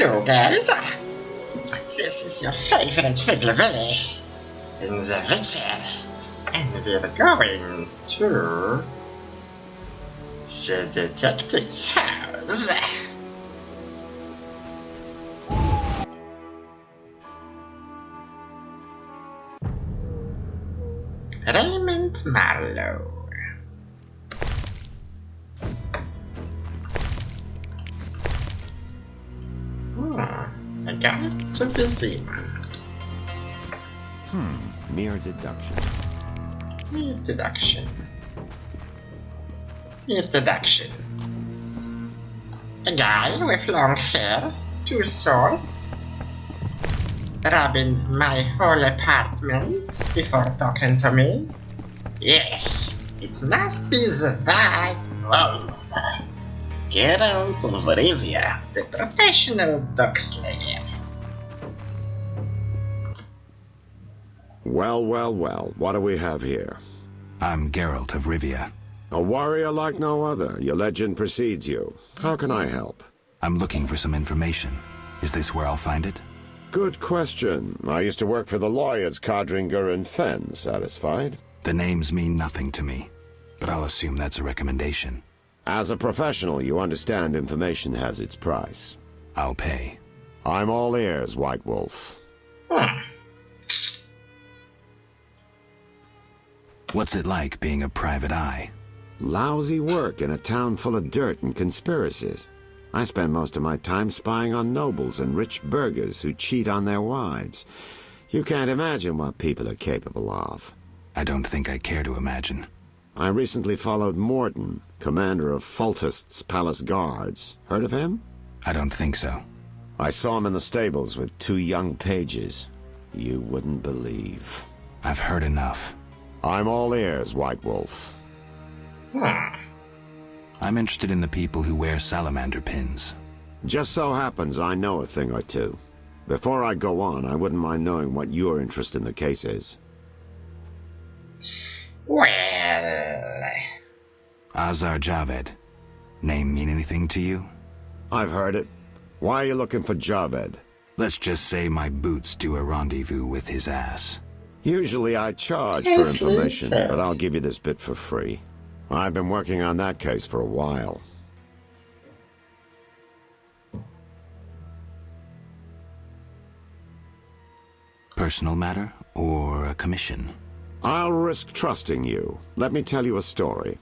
Hello guys, this is your favorite Wiggly Willy in the Witcher, and we're going to the detective's house. Raymond Marlowe. I got it to Vizima. Mere deduction. Mere deduction. Mere deduction. A guy with long hair, 2 swords, robbing my whole apartment before talking to me. Yes, it must be the White Wolf. Geralt of Rivia, the professional dog slayer. Well, what do we have here? I'm Geralt of Rivia. A warrior like no other. Your legend precedes you. How can I help? I'm looking for some information. Is this where I'll find it? Good question. I used to work for the lawyers Codringer and Fenn. Satisfied? The names mean nothing to me, but I'll assume that's a recommendation. As a professional, you understand information has its price. I'll pay. I'm all ears, White Wolf. What's it like being a private eye? Lousy work in a town full of dirt and conspiracies. I spend most of my time spying on nobles and rich burghers who cheat on their wives. You can't imagine what people are capable of. I don't think I care to imagine. I recently followed Morton, commander of Foltest's palace guards. Heard of him? I don't think so. I saw him in the stables with 2 young pages. You wouldn't believe. I've heard enough. I'm all ears, White Wolf. I'm interested in the people who wear salamander pins. Just so happens I know a thing or two. Before I go on, I wouldn't mind knowing what your interest in the case is. Well... Azar Javed. Name mean anything to you? I've heard it. Why are you looking for Javed? Let's just say my boots do a rendezvous with his ass. Usually I charge for information, but I'll give you this bit for free. I've been working on that case for a while. Personal matter or a commission? I'll risk trusting you. Let me tell you a story.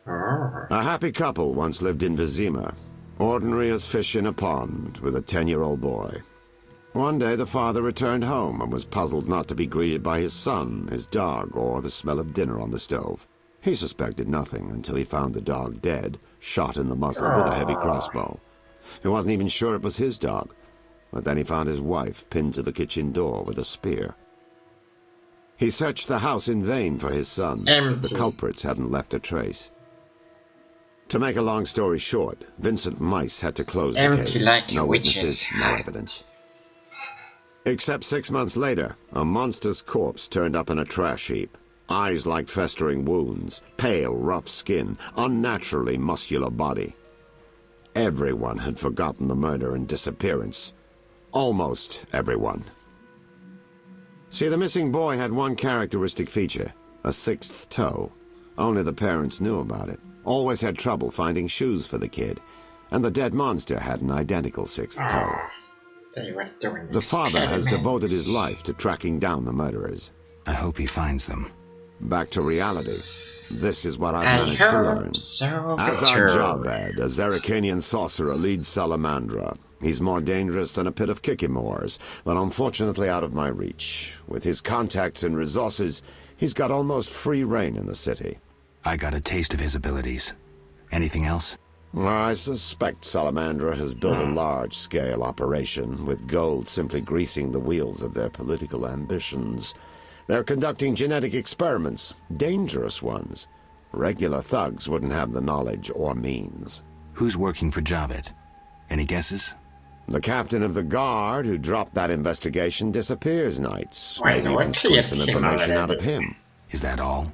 A happy couple once lived in Vizima, ordinary as fish in a pond, with a 10-year-old boy. One day the father returned home and was puzzled not to be greeted by his son, his dog, or the smell of dinner on the stove. He suspected nothing until he found the dog dead, shot in the muzzle with a heavy crossbow. He wasn't even sure it was his dog, but then he found his wife pinned to the kitchen door with a spear. He searched the house in vain for his son. The culprits hadn't left a trace. To make a long story short, Vincent Mice had to close the case. Like no witnesses, no heart. evidence. Except 6 months later, a monster's corpse turned up in a trash heap. Eyes like festering wounds, pale, rough skin, unnaturally muscular body. Everyone had forgotten the murder and disappearance. Almost everyone. See, the missing boy had one characteristic feature, a 6th toe. Only the parents knew about it. Always had trouble finding shoes for the kid. And the dead monster had an identical 6th toe. They were doing the father has devoted his life to tracking down the murderers. I hope he finds them. Back to reality. This is what I've managed to learn. Azar Javed, a Zerrikanian sorcerer, leads Salamandra. He's more dangerous than a pit of Kikimors, but unfortunately out of my reach. With his contacts and resources, he's got almost free reign in the city. I got a taste of his abilities. Anything else? I suspect Salamandra has built a large-scale operation, with gold simply greasing the wheels of their political ambitions. They're conducting genetic experiments, dangerous ones. Regular thugs wouldn't have the knowledge or means. Who's working for Javed? Any guesses? The captain of the guard who dropped that investigation disappears nights. Wait, Maybe you can squeeze some information out of him. Is that all?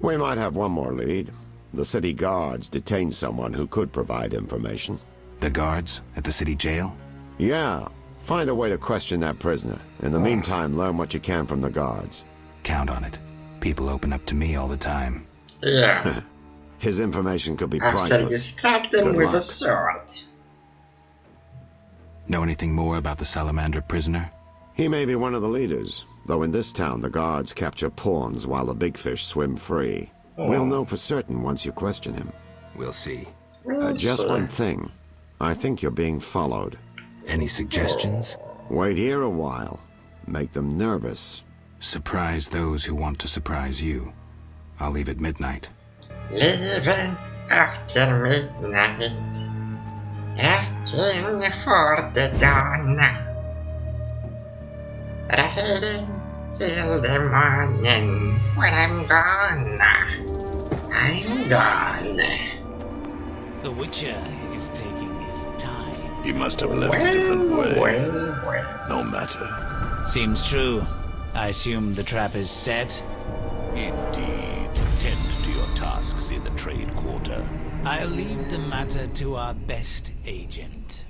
We might have one more lead. The city guards detained someone who could provide information. The guards at the city jail? Yeah. Find a way to question that prisoner. In the meantime, learn what you can from the guards. Count on it. People open up to me all the time. Yeah. His information could be After you priceless. strike them Good with luck. a sword. Know anything more about the salamander prisoner? He may be one of the leaders, though in this town the guards capture pawns while the big fish swim free. We'll know for certain once you question him. We'll see. Just one thing. I think you're being followed. Any suggestions? Wait here a while. Make them nervous. Surprise those who want to surprise you. I'll leave at midnight. Leaving after midnight. Looking for the dawn. Riding till the morning. When I'm gone, I'm gone. The Witcher is taking his time. He must have left a different way. Well. No matter. Seems true. I assume the trap is set. Indeed. Tend to your tasks in the trade quarter. I'll leave the matter to our best agent.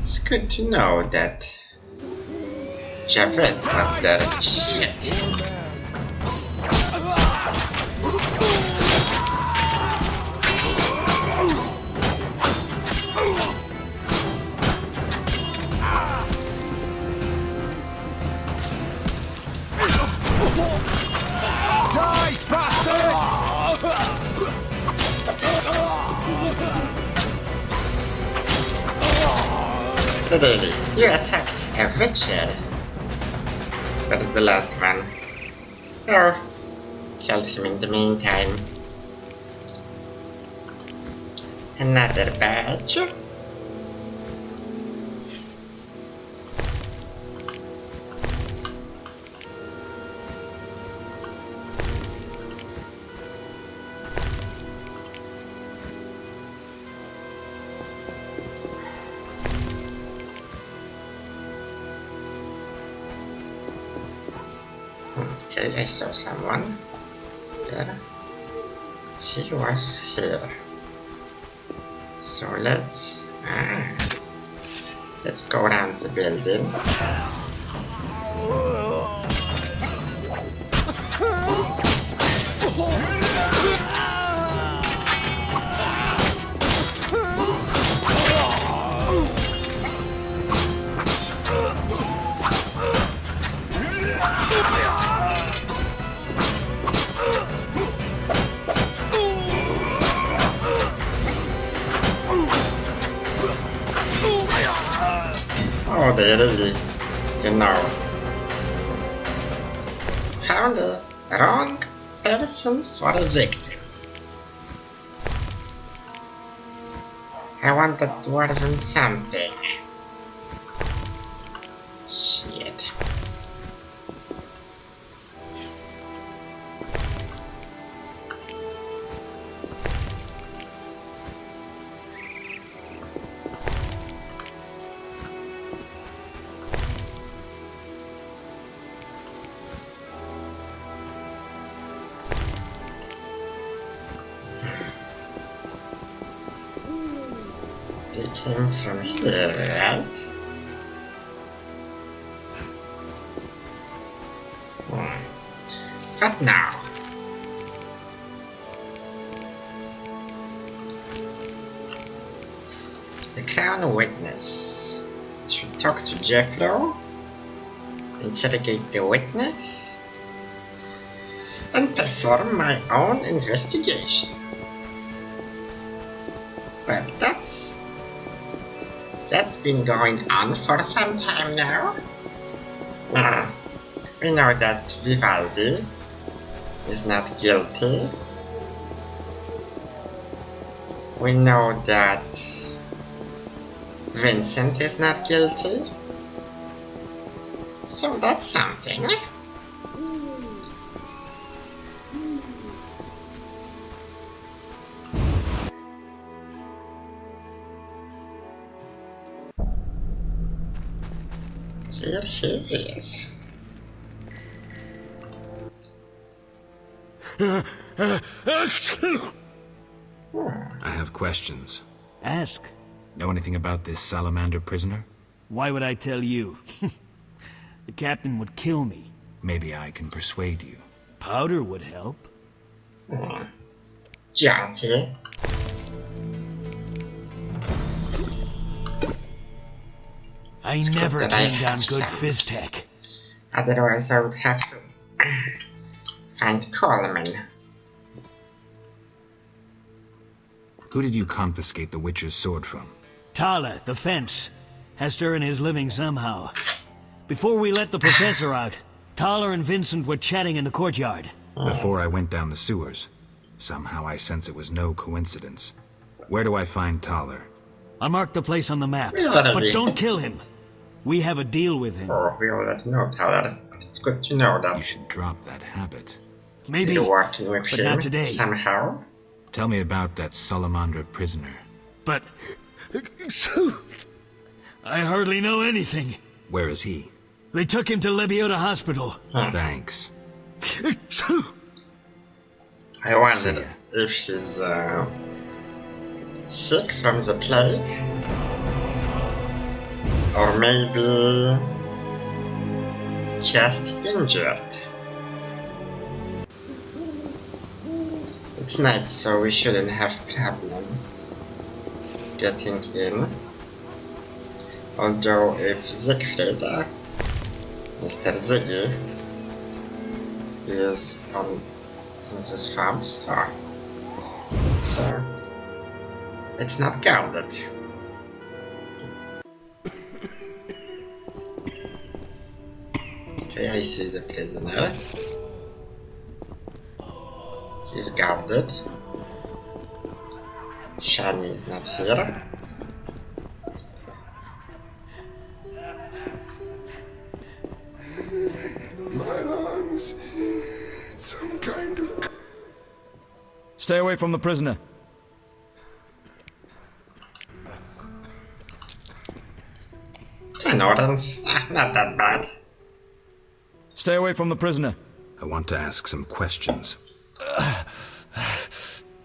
It's good to know that Javed was there. Shit. Die, bastard! Really, you attacked a witcher. That is the last one. Oh, killed him in the meantime. Another badge. Okay, I saw someone there. He was here. So let's go around the building. Oh, they really, found the wrong person for a victim. I want that dwarven something. Shit. They came from here, right? What now? The Crown Witness. Should talk to Jeffro, interrogate the witness, and perform my own investigation. Well, that's been going on for some time now. We know that Vivaldi is not guilty. We know that Vincent is not guilty. So that's something. Here he is. I have questions. Ask. Know anything about this salamander prisoner? Why would I tell you? The captain would kill me. Maybe I can persuade you. Powder would help. Junkie. I It's good never that I turned down have good some. fizz tech. Otherwise I would have to find Coleman. Who did you confiscate the Witcher's sword from? Tala, the fence, has to earn his living somehow. Before we let the professor out, Tala and Vincent were chatting in the courtyard. Before I went down the sewers. Somehow I sense it was no coincidence. Where do I find Thaler? I'll mark the place on the map, We already- but don't kill him. We have a deal with him. Oh, we already know Tyler, but it's good to know You that should drop that habit. Maybe, you're working with but him not today. somehow. Tell me about that salamander prisoner. but... I hardly know anything. Where is he? They took him to Lebiota Hospital. Thanks. I wonder See ya. if she's sick from the plague, or maybe just injured. It's night, so we shouldn't have problems getting in. Although if Siegfried, Mr. Ziggy, is on this farm, so it's not guarded. Okay, I see the prisoner. He's guarded. Shani is not here. My lungs. Some kind of... Stay away from the prisoner. 10 orders. Not that bad. Stay away from the prisoner. I want to ask some questions.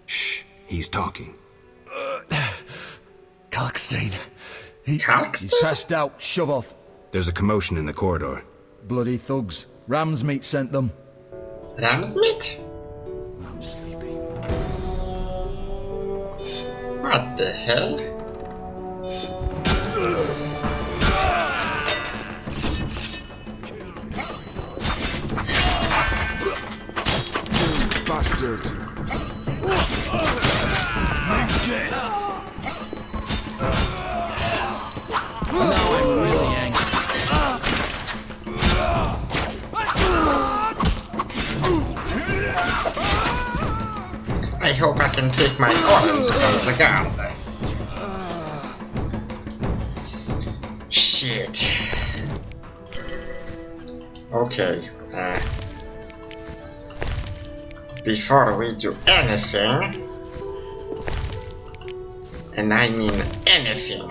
Shh, he's talking. Kalkstein. He's Kalkstein? passed out. Shove off. There's a commotion in the corridor. Bloody thugs. Ram's meat sent them. Ram's meat? I'm sleepy. What the hell? Bastard. Now I'm really angry. I hope I can pick my orange from the guard. Shit. Okay. Before we do anything, and I mean anything,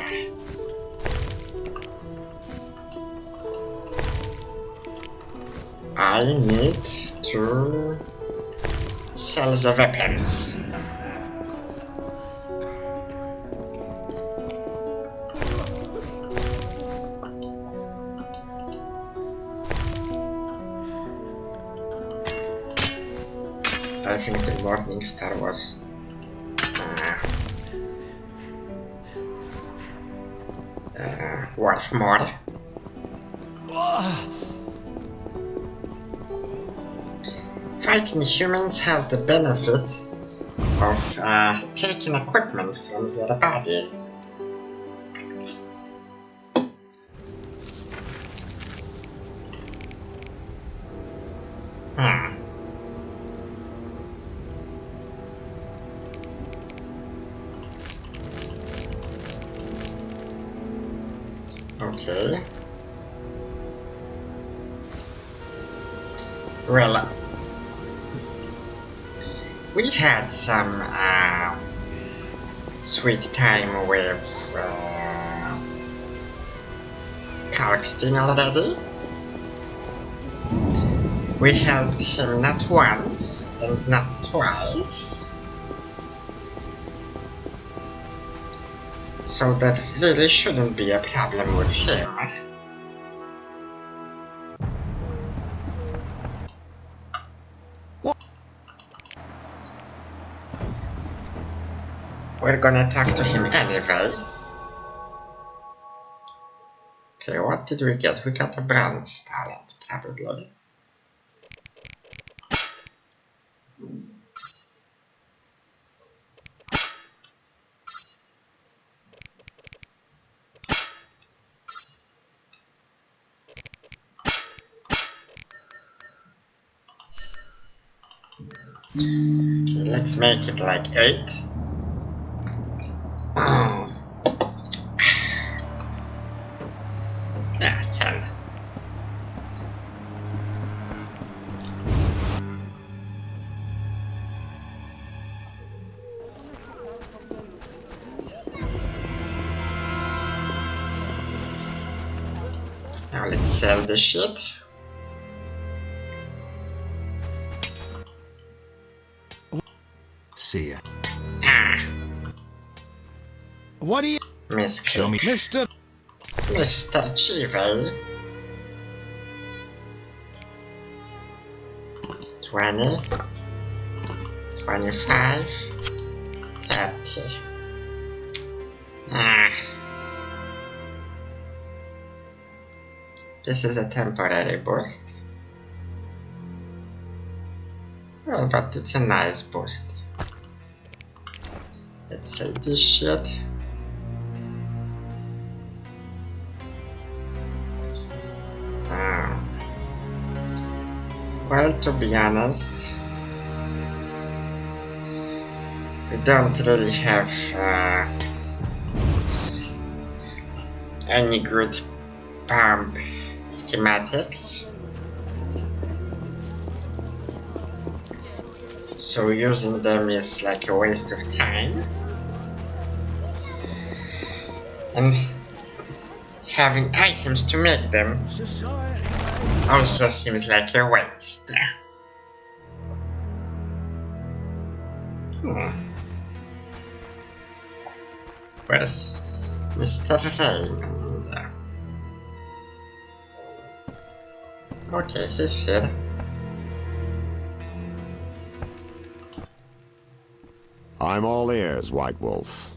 I need to sell the weapons. I think the Morning Star was worth more. Fighting humans has the benefit of taking equipment from their bodies. Okay. Well, we had some sweet time with Kalkstein already. We helped him not once and not twice. So that really shouldn't be a problem with him. We're gonna talk to him anyway. Okay, what did we get? We got a bronze talent, probably. Okay, let's make it like 8. Yeah, 10. Now let's sell the shit. See ya. What do you... Show me. Mr. Mr. Chivey. 20, 25, 30. This is a temporary boost. Well, but it's a nice boost. Let's say this shit. Well, to be honest, we don't really have any good pump schematics, so using them is like a waste of time, and having items to make them also seems like a waste. Where's Mr. Raymond? Okay, he's here. I'm all ears, White Wolf.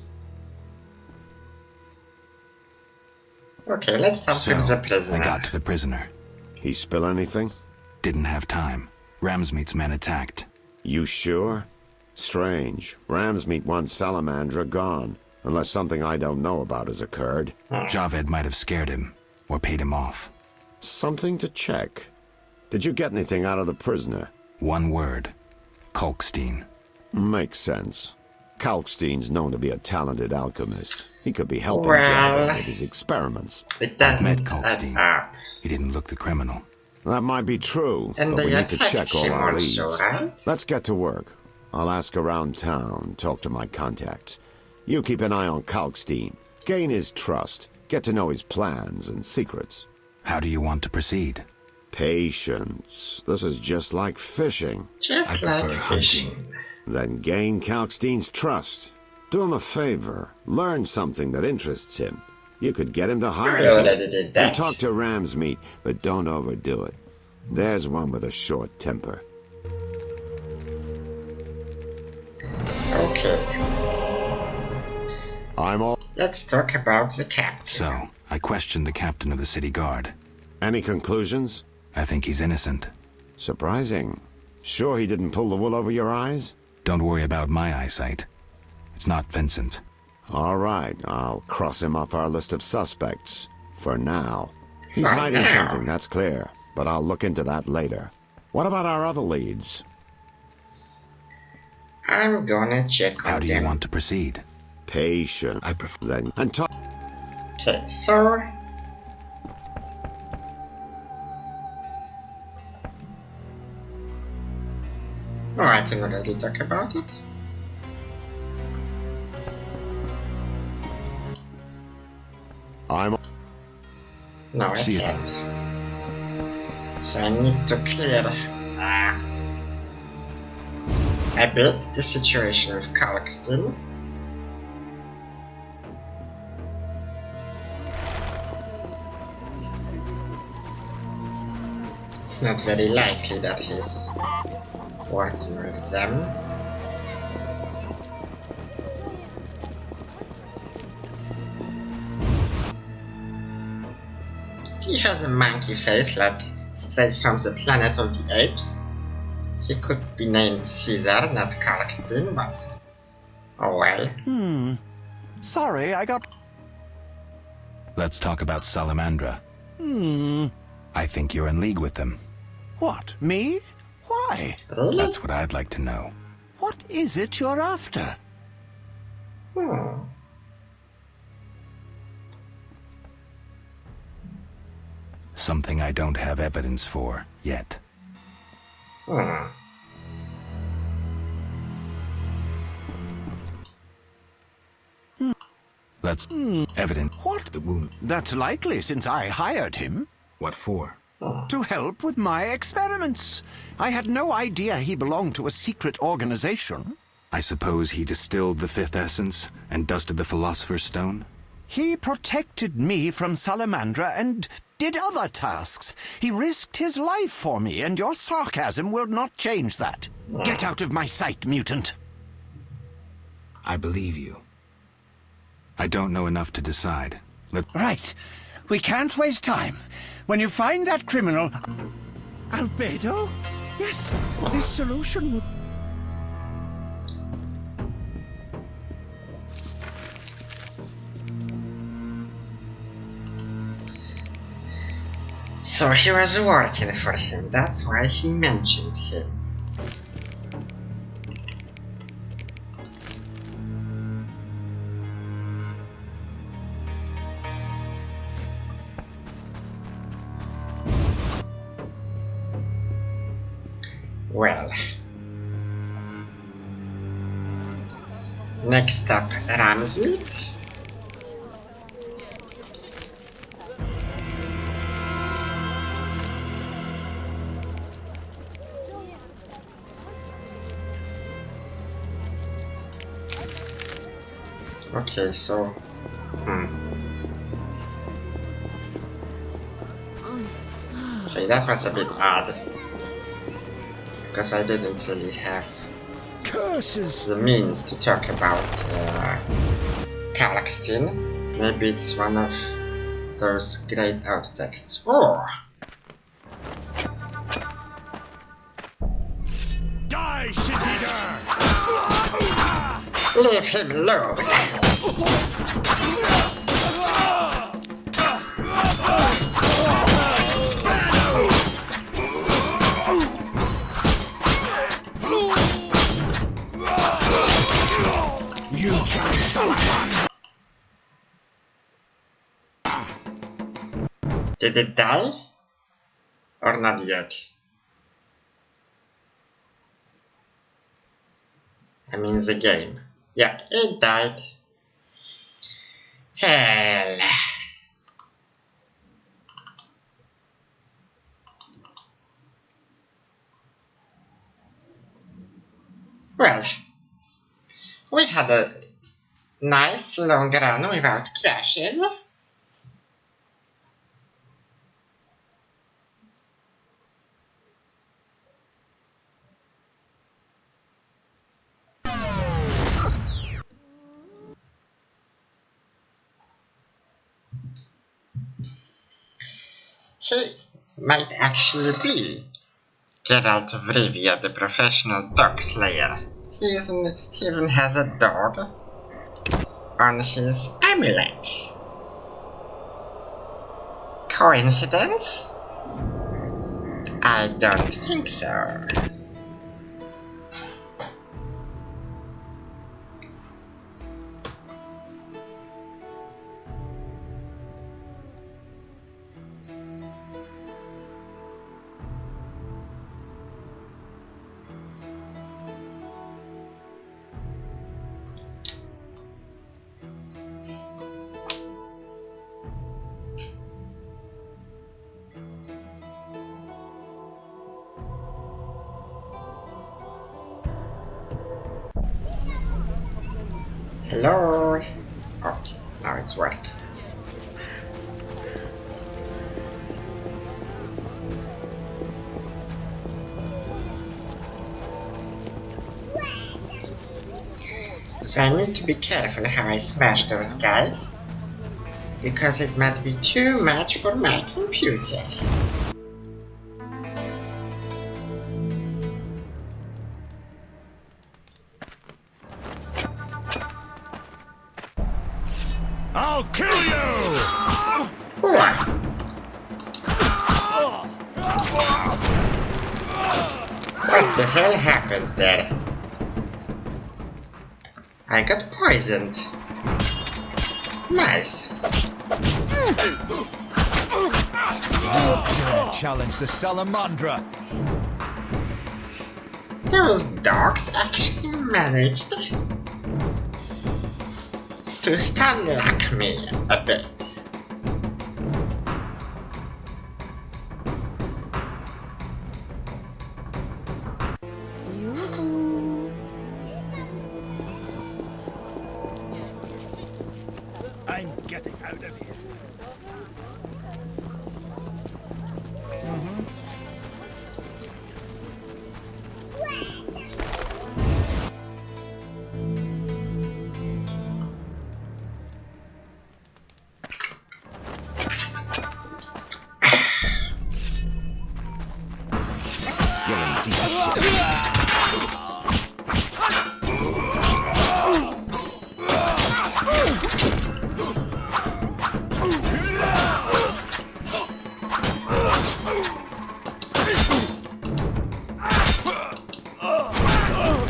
Okay, let's talk with the prisoner. I got to the prisoner. He spill anything? Didn't have time. Ramsmeat's men attacked. You sure? Strange. Ramsmeat wants Salamandra gone, unless something I don't know about has occurred. Javed might have scared him, or paid him off. Something to check. Did you get anything out of the prisoner? One word. Kalkstein. Makes sense. Kalkstein's known to be a talented alchemist. He could be helping Well, Javed with his experiments. It I've met doesn't Kalkstein. add up. He didn't look the criminal. That might be true, And but we they need to attacked check all him our leads. also, right? Let's get to work. I'll ask around town, talk to my contacts. You keep an eye on Kalkstein. Gain his trust. Get to know his plans and secrets. How do you want to proceed? Patience. This is just like fishing. Just I like prefer fishing. hunting. Then gain Kalkstein's trust. Do him a favor. Learn something that interests him. You could get him to hire I you. already did And that. talk to Ramsmeat, but don't overdo it. There's one with a short temper. Okay, I'm all... let's talk about the captain. So, I questioned the captain of the city guard. Any conclusions? I think he's innocent. Surprising. Sure he didn't pull the wool over your eyes? Don't worry about my eyesight. It's not Vincent. All right, I'll cross him off our list of suspects. For now. He's For hiding now. something, that's clear. But I'll look into that later. What about our other leads? I'm gonna check on How do you them. want to proceed? Patient. I prefer... Then... And talk... Okay, so... Oh, I can already talk about it. I'm... No, I See you. can't. So I need to clear a bit the situation with Kalkstein. It's not very likely that he's working with them. He has a monkey face, like straight from the planet of the apes. He could be named Caesar, not Kalkstein, but oh well. Sorry, I got... Let's talk about Salamandra. I think you're in league with them. What, me? Why? Really? That's what I'd like to know. What is it you're after? Something I don't have evidence for yet. Let's... Evidence. What? The wound. That's likely, since I hired him. What for? To help with my experiments. I had no idea he belonged to a secret organization. I suppose he distilled the fifth essence and dusted the Philosopher's Stone? He protected me from Salamandra and did other tasks. He risked his life for me, and your sarcasm will not change that. Get out of my sight, mutant. I believe you. I don't know enough to decide. Right. We can't waste time. When you find that criminal... Albedo? Yes, this solution... So he was working for him, that's why he mentioned him. Well, next up, ram's meat. Okay, so okay, that was a bit odd. Because I didn't really have the means to talk about Kalkstein. Maybe it's one of those great outtexts. Oh! Die, shit-eater! Leave him alone! Did it die? Or not yet? I mean the game. Yeah, it died. Hell. Well, we had a nice long run without crashes. He might actually be Geralt of Rivia, the professional dog slayer. He even has a dog on his amulet. Coincidence? I don't think so. Hello? Okay, now it's working. So I need to be careful how I smash those guys, because it might be too much for my computer. I'll kill you! What the hell happened there? I got poisoned. Nice. Challenge the Salamandra. Those dogs actually managed to stun-lock me a bit. I'm getting out of here. You're in deep shit.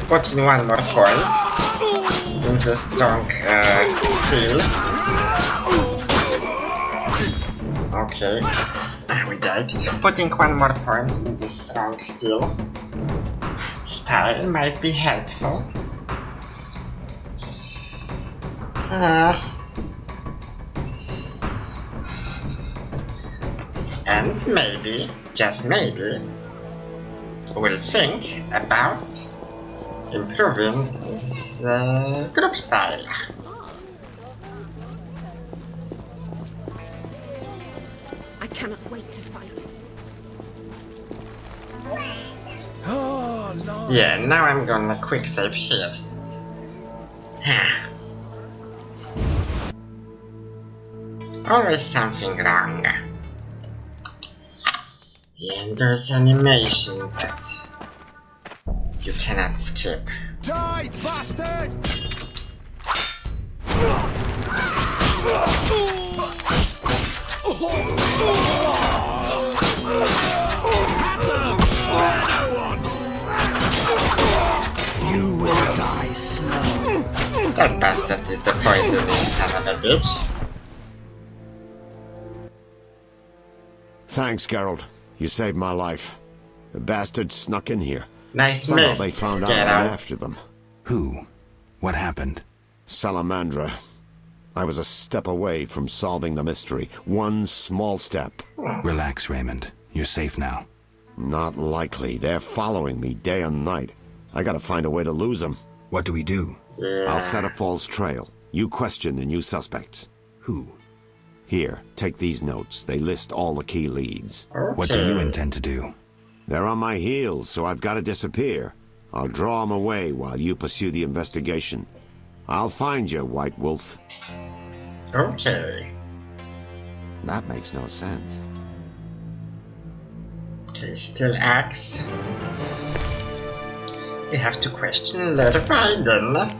Put in one more point in the strong steel. Okay, we died. Putting one more point in the strong steel style might be helpful. And maybe, just maybe, we'll think about improving the group style. I cannot wait to fight. Yeah, now I'm gonna quick save here. Always something wrong. Yeah, and there's animations that you cannot skip. Die, bastard! You will die slow. That bastard is the poisoning son of a bitch. Thanks, Geralt. You saved my life. The bastards snuck in here. Nice Somehow mist. they found out Get I'm out. after them. Who? What happened? Salamandra. I was a step away from solving the mystery. One small step. Relax, Raymond. You're safe now. Not likely. They're following me day and night. I gotta find a way to lose them. What do we do? I'll set a false trail. You question the new suspects. Who? Here, take these notes. They list all the key leads. What do you intend to do? They're on my heels, so I've got to disappear. I'll draw them away while you pursue the investigation. I'll find you, White Wolf. Okay. That makes no sense. Okay, still axe. We have to question Lord Biden.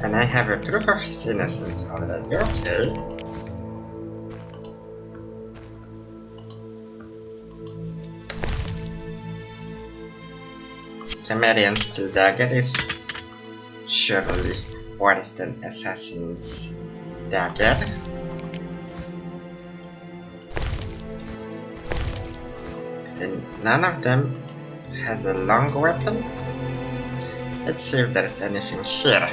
And I have a proof of his innocence already, okay. Cimmerian steel dagger is surely worse than assassin's dagger. And none of them has a long weapon. Let's see if there's anything here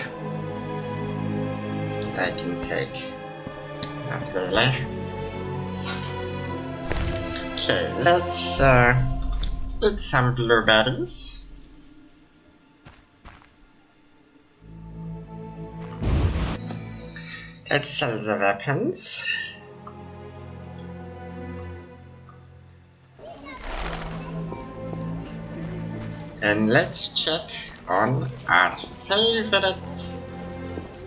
that I can take. Not really. Okay, let's eat some blueberries. Let's sell the weapons. And let's check on our favorite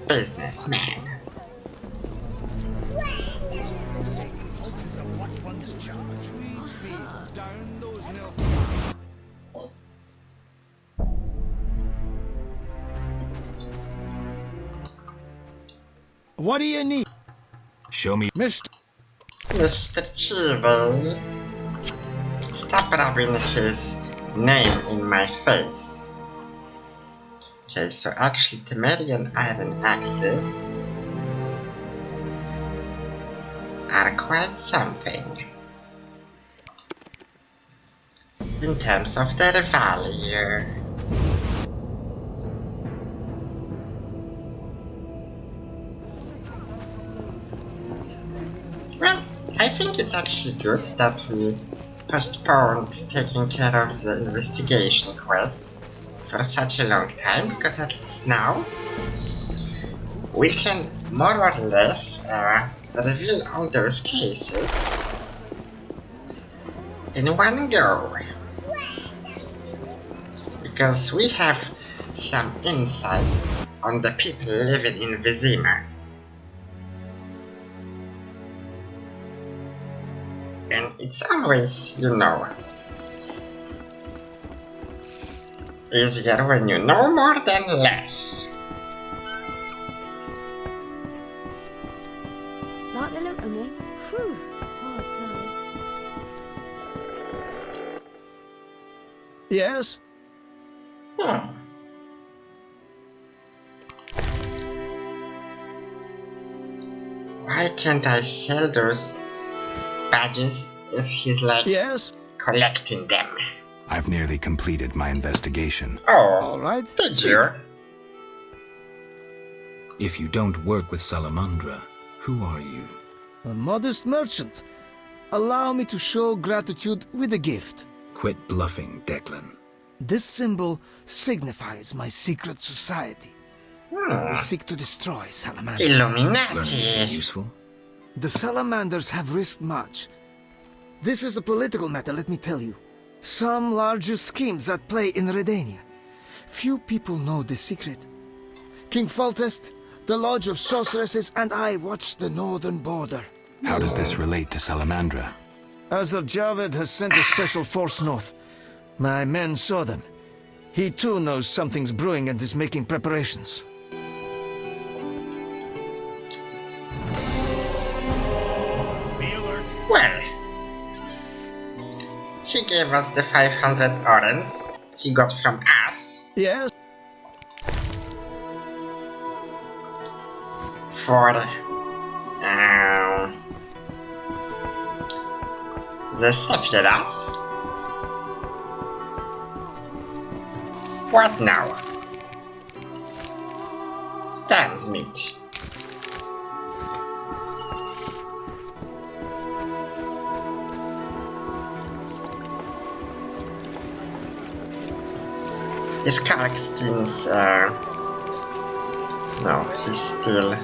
businessman. What do you need? Show me. Mr. Chivo, stop rubbing his name in my face. Okay, so actually Temerian iron axes are quite something in terms of their value. Well, I think it's actually good that we postponed taking care of the investigation quest for such a long time, because at least now we can more or less reveal all those cases in one go, because we have some insight on the people living in Vizima. And it's always, you know, easier when you know more than less. Like the look of me? Whew, hard time. Yes? Why can't I sell those badges if he's like collecting them? I've nearly completed my investigation. Oh, alright. Did you? If you don't work with Salamandra, who are you? A modest merchant. Allow me to show gratitude with a gift. Quit bluffing, Declan. This symbol signifies my secret society. We seek to destroy Salamandra. Illuminati. Useful? The Salamanders have risked much. This is a political matter, let me tell you. Some larger schemes at play in Redania. Few people know the secret. King Foltest, the Lodge of Sorceresses, and I watch the northern border. How does this relate to Salamandra? Azar Javed has sent a special force north. My men saw them. He too knows something's brewing and is making preparations. Well, he gave us the 500 orens he got from us. Yes? For the Sephiroth. What now? Lamb's meat. Is Kalkstein's, no, he's still...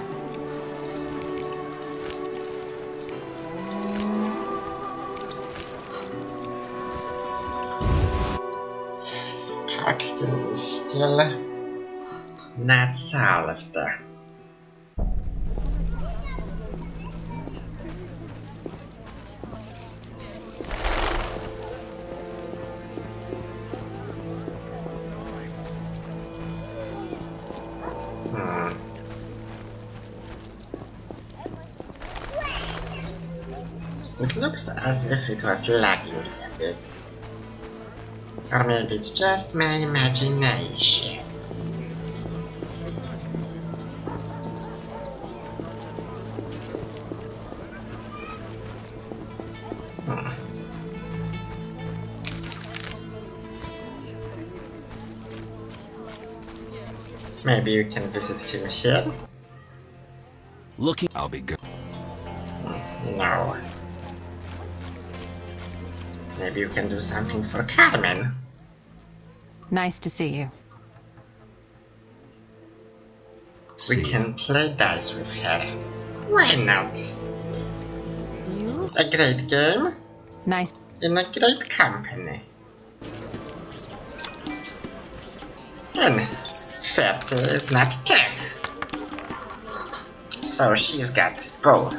Kalkstein is still not solved. It looks as if it was lagging a bit. Or maybe it's just my imagination. Maybe you can visit him here? Looking, I'll be good. No. Maybe you can do something for Carmen. Nice to see you. We can play dice with her. Why not? A great game. Nice. In a great company. And 30 is not 10. So she's got both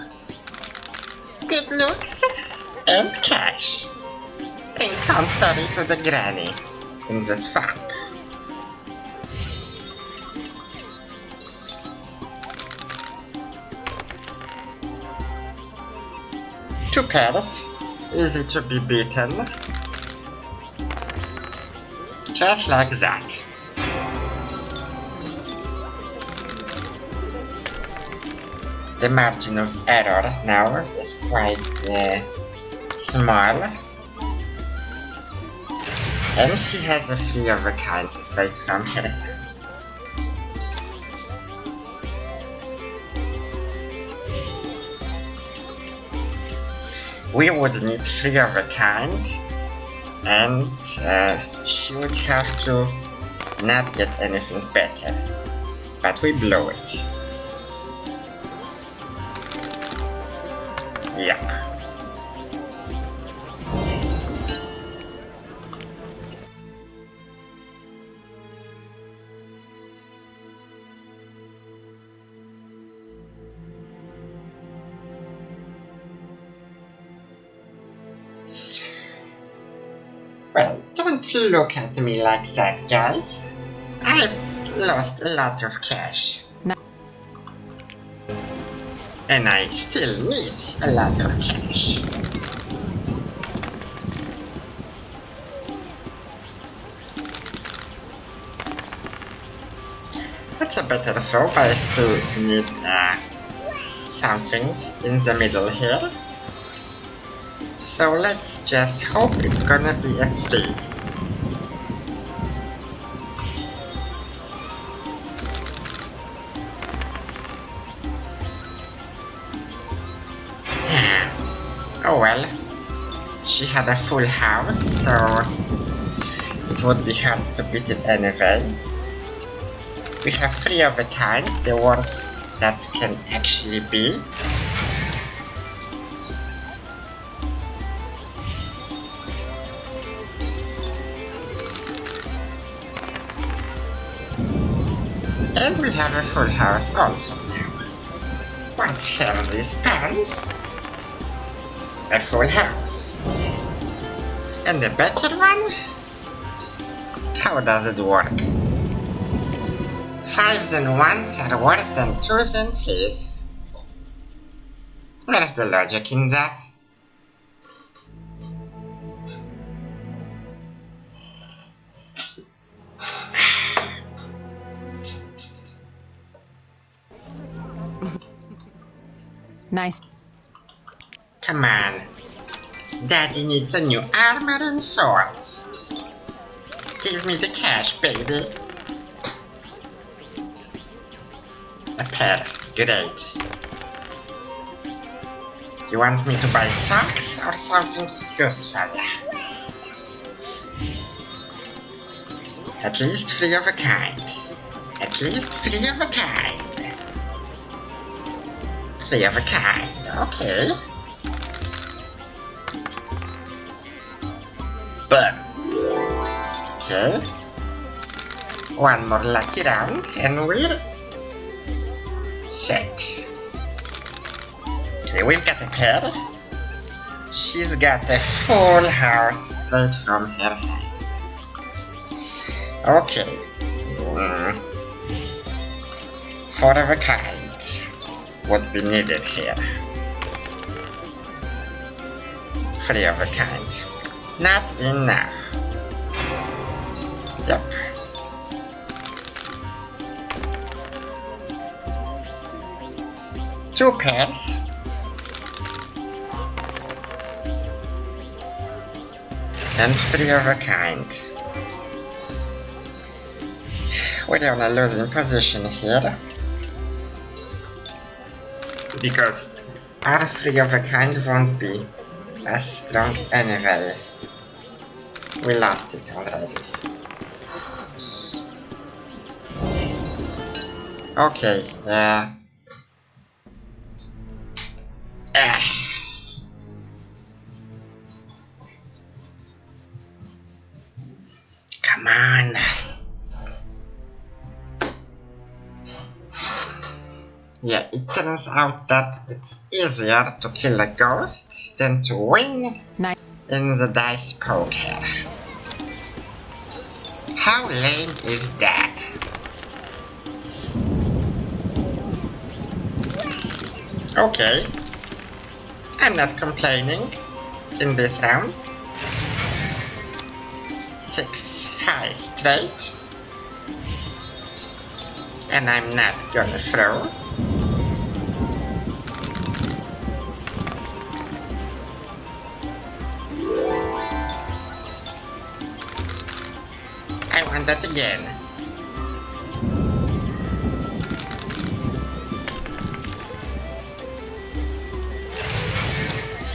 good looks and cash. And contrary to the granny in the swamp. Two pairs, easy to be beaten. Just like that. The margin of error now is quite small. And she has a free of a kind straight from her. We would need free of a kind, and she would have to not get anything better, but we blow it. Yep. Well, don't look at me like that, guys. I've lost a lot of cash. No. And I still need a lot of cash. That's a better though, I still need something in the middle here. So let's just hope it's gonna be a 3. Oh well, she had a full house, so it would be hard to beat it anyway. We have 3 of a kind, the worst that can actually be. And we have a full house also now. What's Henry's pants? A full house. And the better one? How does it work? 5s and 1s are worse than 2s and 3s. Where's the logic in that? Nice. Come on. Daddy needs a new armor and swords. Give me the cash, baby. A pair. Great. You want me to buy socks or something useful? At least 3 of a kind. At least 3 of a kind. 3 of a kind, okay. Boom. Okay. One more lucky round and we're set. Okay, we've got a pair. She's got a full house straight from her hand. Okay. 4 of a kind would be needed here. 3 of a kind. Not enough. Yep. Two pairs. And 3 of a kind. We're on a losing position here. Because our 3 of a kind won't be as strong anyway. We lost it already. Okay, Come on. Yeah, it turns out that it's easier to kill a ghost than to win in the dice poker. How lame is that? Okay, I'm not complaining in this round. 6 high straight, and I'm not gonna throw. I want that again.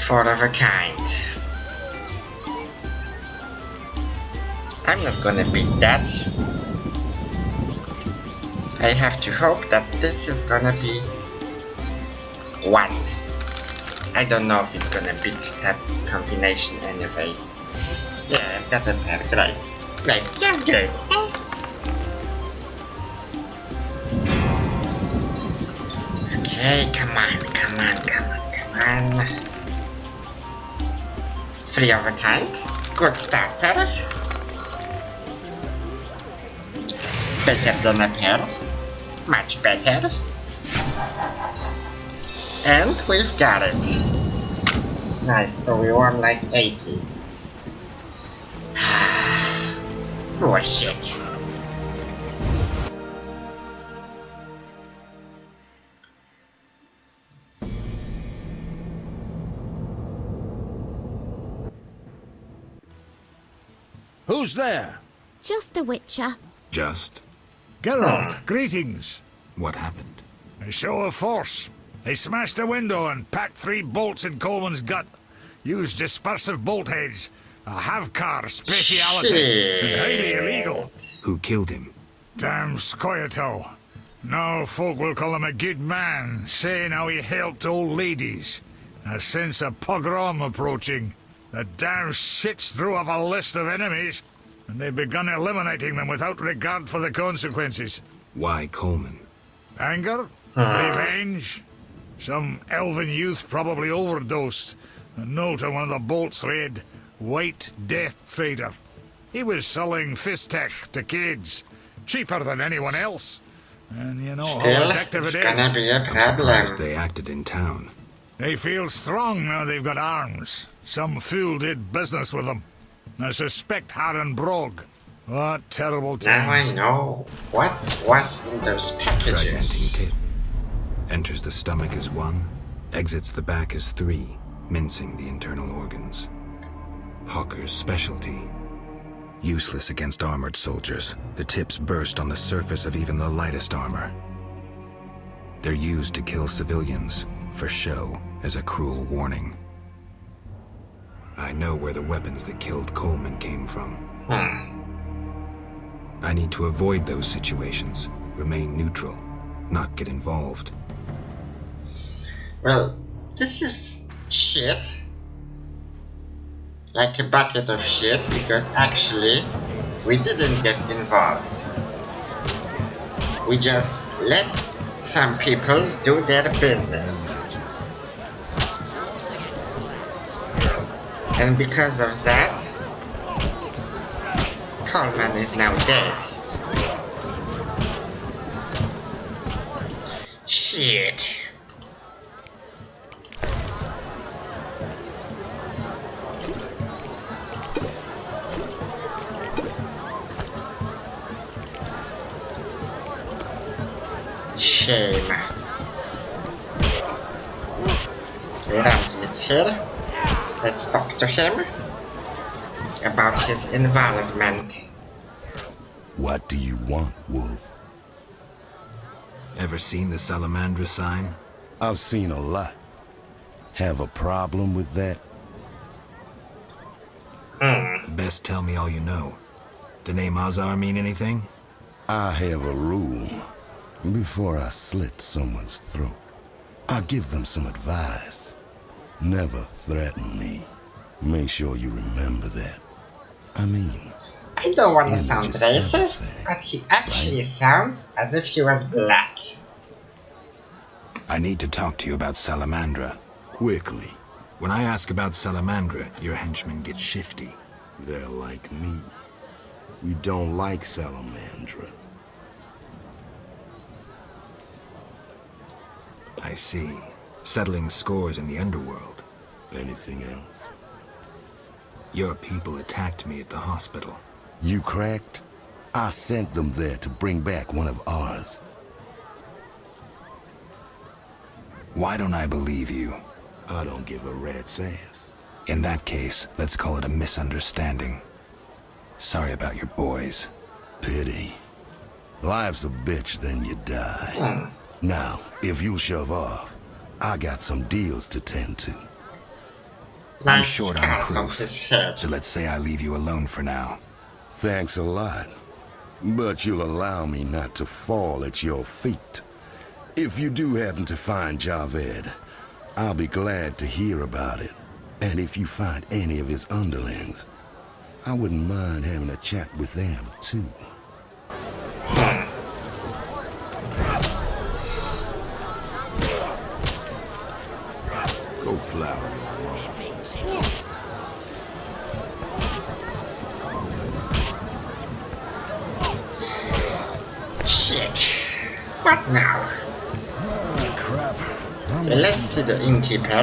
Four of a kind. I'm not gonna beat that. I have to hope that this is gonna be 1. I don't know if it's gonna beat that combination anyway. Yeah, I've got a pair, great. Great, just good. Okay, come on. 3 of a kind. Good starter. Better than a pair. Much better. And we've got it. Nice, so we won like 80. Oh shit. Who's there? Just a witcher. Just? Geralt, greetings. What happened? A show of force. They smashed a window and packed 3 bolts in Coleman's gut. Used dispersive bolt heads. A Havkar speciality. And highly illegal. Who killed him? Damn Scoia'tael. Now folk will call him a good man, saying how he helped old ladies. A sense of pogrom approaching. The damn shits threw up a list of enemies, and they've begun eliminating them without regard for the consequences. Why Coleman? Anger? Revenge? Some elven youth probably overdosed. A note on one of the bolts read, White Death Trader. He was selling Fistech to kids. Cheaper than anyone else. And you know how addictive it is. Gonna be a I'm surprised they acted in town. They feel strong now they've got arms. Some fool did business with them. I suspect Harren Brog. What terrible times. Now I know what was in those packages. Tip. Enters the stomach as 1, exits the back as 3, mincing the internal organs. Hawker's specialty. Useless against armored soldiers, the tips burst on the surface of even the lightest armor. They're used to kill civilians, for show, as a cruel warning. I know where the weapons that killed Coleman came from. I need to avoid those situations, remain neutral, not get involved. Well, this is shit. Like a bucket of shit, because actually we didn't get involved. We just let some people do their business. And because of that, Coleman is now dead. Shit. Shame. Ramsmith's here. Let's talk to him about his involvement. What do you want, Wolf? Ever seen the Salamandra sign? I've seen a lot. Have a problem with that? Best tell me all you know. The name Azar mean anything? I have a rule. Before I slit someone's throat, I give them some advice. Never threaten me. Make sure you remember that. I mean, I don't want to sound racist, but he actually sounds as if he was black. I need to talk to you about Salamandra. Quickly. When I ask about Salamandra, your henchmen get shifty. They're like me. We don't like Salamandra. I see. Settling scores in the underworld. Anything else? Your people attacked me at the hospital. You cracked? I sent them there to bring back one of ours. Why don't I believe you? I don't give a rat's ass. In that case, let's call it a misunderstanding. Sorry about your boys. Pity. Life's a bitch, then you die. Now, if you shove off, I got some deals to tend to. I'm short on proof, so let's say I leave you alone for now. Thanks a lot. But you'll allow me not to fall at your feet. If you do happen to find Javed, I'll be glad to hear about it. And if you find any of his underlings, I wouldn't mind having a chat with them, too. Go flower. Shit. What now? Oh, crap. Okay, let's see the innkeeper.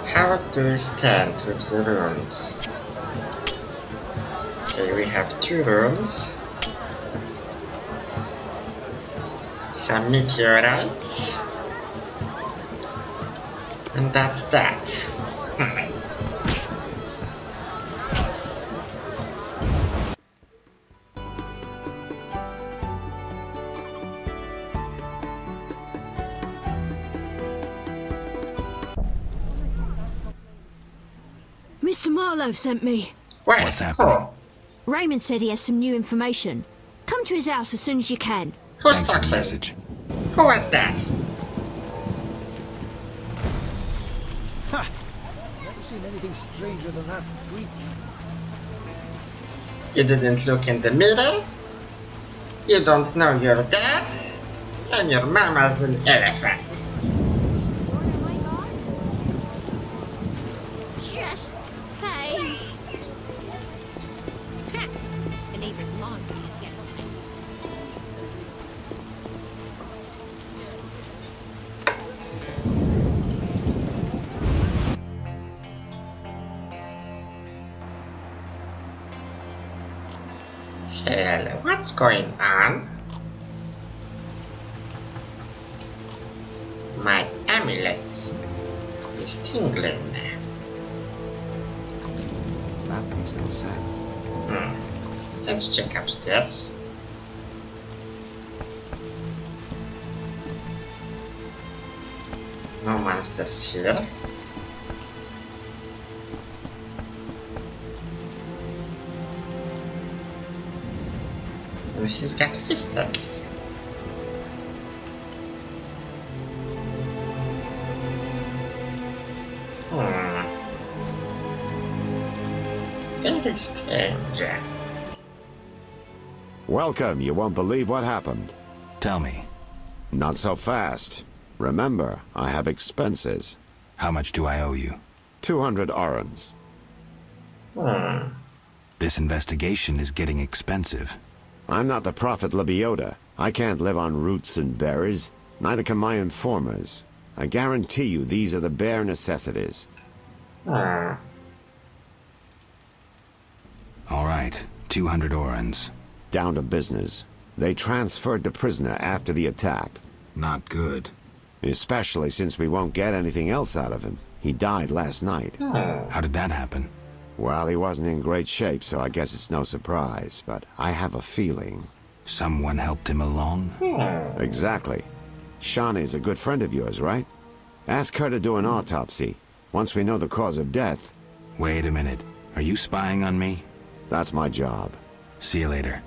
How do we stand with the runes? Okay, we have 2 runes. Some meteorites. And that's that. Mr. Marlowe sent me. Wait, what's happening? Raymond said he has some new information. Come to his house as soon as you can. Who's Thanks for the talking? message. Who was that? Ha! Never seen anything stranger than that freak. You didn't look in the mirror? You don't know your dad? And your mama's an elephant. Just hey. And even laundry is getting Hell, what's going on? My amulet is tingling. That makes no sense. Let's check upstairs. No monsters here. And he's got a fish tag. Very strange. Welcome. You won't believe what happened. Tell me, Not so fast. Remember, I have expenses. how much do I owe you? 200 orens. This investigation is getting expensive. I'm not the Prophet Lebioda. I can't live on roots and berries. Neither can my informers. I guarantee you these are the bare necessities. All right, 200 orens. Down to business. They transferred the prisoner after the attack. Not good. Especially since we won't get anything else out of him. He died last night. How did that happen? Well, he wasn't in great shape, so I guess it's no surprise. But I have a feeling. Someone helped him along? Exactly. Shawnee's a good friend of yours, right? Ask her to do an autopsy. Once we know the cause of death. Wait a minute. Are you spying on me? That's my job. See you later.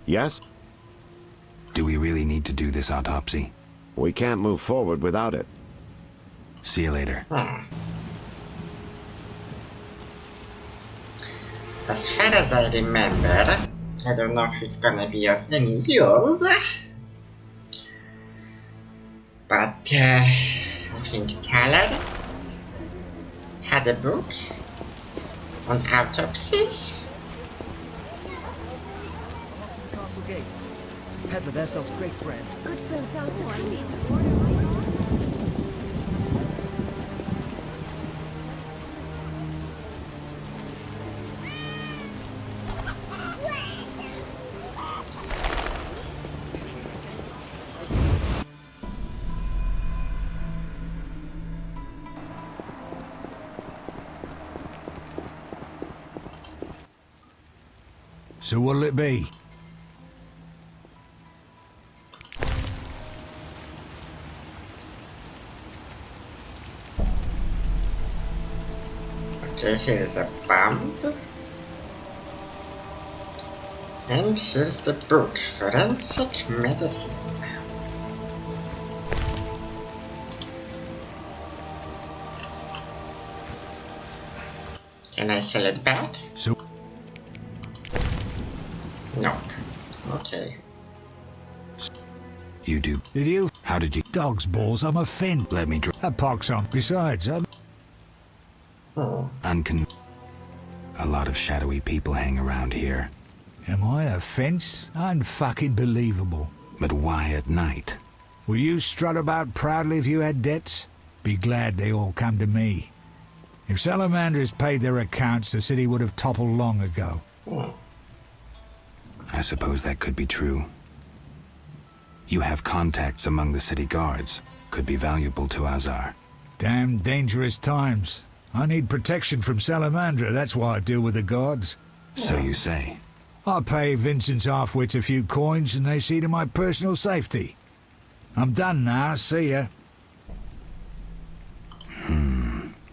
Yes? Do we really need to do this autopsy? We can't move forward without it. See you later. As far as I remember, I don't know if it's gonna be of any use, but I think Taller had a book on autopsies. Castle Gate. Peddler there sells great bread. Good food's out to clean. So what'll it be? Okay, here's a bomb. And here's the book, Forensic Medicine. Can I sell it back? So nope. Okay. You do. did you? How did you? Dog's balls, I'm offended. Let me That pox on. Besides, I'm... A lot of shadowy people hang around here. Am I a fence? Unfucking believable. But why at night? Will you strut about proudly if you had debts? Be glad they all come to me. If Salamanders paid their accounts, the city would have toppled long ago. I suppose that could be true. You have contacts among the city guards. Could be valuable to Azar. Damn dangerous times. I need protection from Salamandra, that's why I deal with the guards. So you say. I pay Vincent's half-wits a few coins and they see to my personal safety. I'm done now, see ya.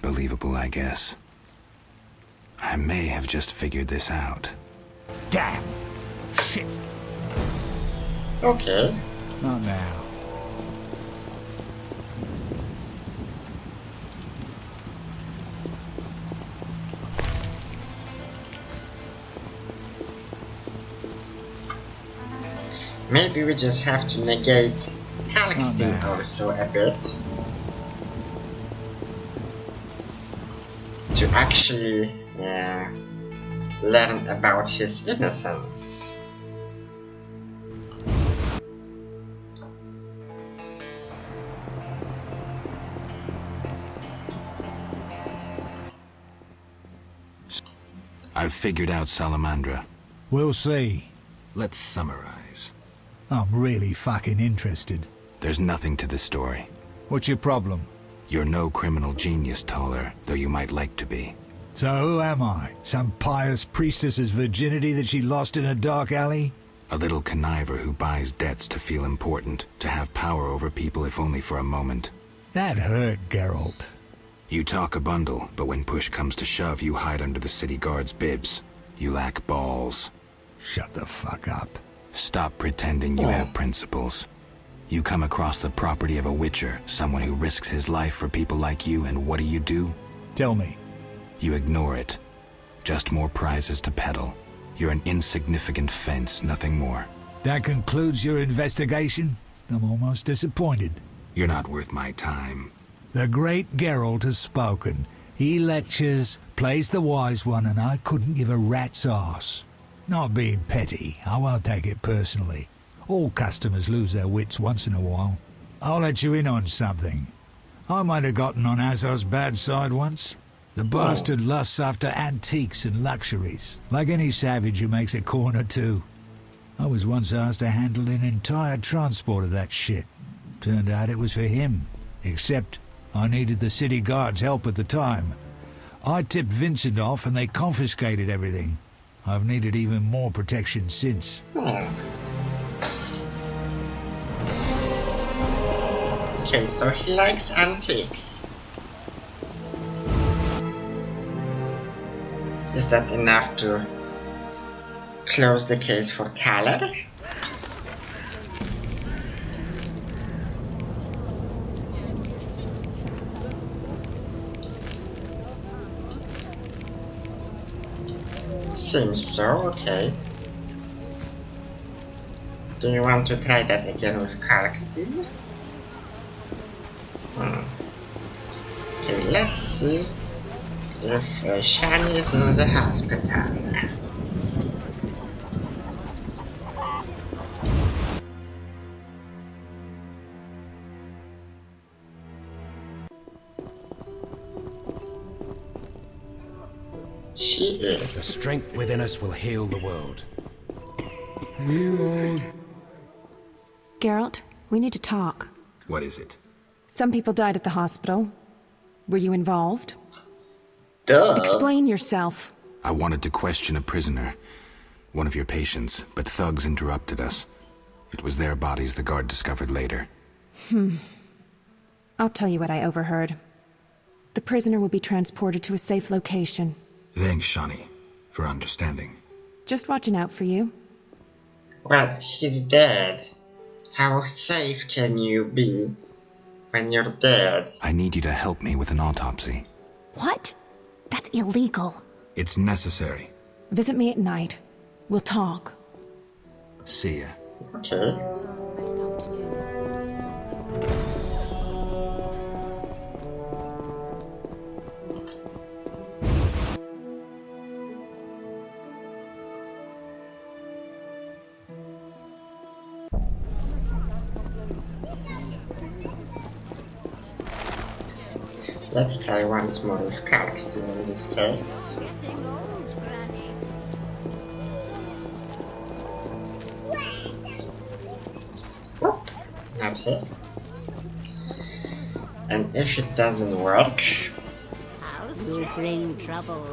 Believable, I guess. I may have just figured this out. Damn! Shit! Okay. Not now. Maybe we just have to negate Alexton also a bit to actually learn about his innocence. I've figured out Salamandra. We'll see. Let's summarize. I'm really fucking interested. There's nothing to the story. What's your problem? You're no criminal genius, Taller, though you might like to be. So who am I? Some pious priestess's virginity that she lost in a dark alley? A little conniver who buys debts to feel important, to have power over people if only for a moment. That hurt, Geralt. You talk a bundle, but when push comes to shove, you hide under the city guard's bibs. You lack balls. Shut the fuck up. Stop pretending you have principles. You come across the property of a witcher, someone who risks his life for people like you, and what do? Tell me. You ignore it. Just more prizes to peddle. You're an insignificant fence, nothing more. That concludes your investigation? I'm almost disappointed. You're not worth my time. The great Geralt has spoken. He lectures, plays the wise one, and I couldn't give a rat's arse. Not being petty, I won't take it personally. All customers lose their wits once in a while. I'll let you in on something. I might have gotten on Azar's bad side once. The bastard lusts after antiques and luxuries, like any savage who makes a corner too. I was once asked to handle an entire transport of that shit. Turned out it was for him, except I needed the city guard's help at the time. I tipped Vincent off and they confiscated everything. I've needed even more protection since. Okay, so he likes antiques. Is that enough to close the case for Taller? Seems so, okay. Do you want to try that again with Karkstein? Okay, let's see if Shani is in the hospital. She is. The strength within us will heal the world. Geralt, we need to talk. What is it? Some people died at the hospital. Were you involved? Duh. Explain yourself. I wanted to question a prisoner, one of your patients, but thugs interrupted us. It was their bodies the guard discovered later. I'll tell you what I overheard. The prisoner will be transported to a safe location. Thanks, Shani, for understanding. Just watching out for you. Well, he's dead. How safe can you be when you're dead? I need you to help me with an autopsy. What? That's illegal. It's necessary. Visit me at night. We'll talk. See ya. Okay. Let's try once more with Karkstein in this case. Whoop, not here. And if it doesn't work... House will bring trouble.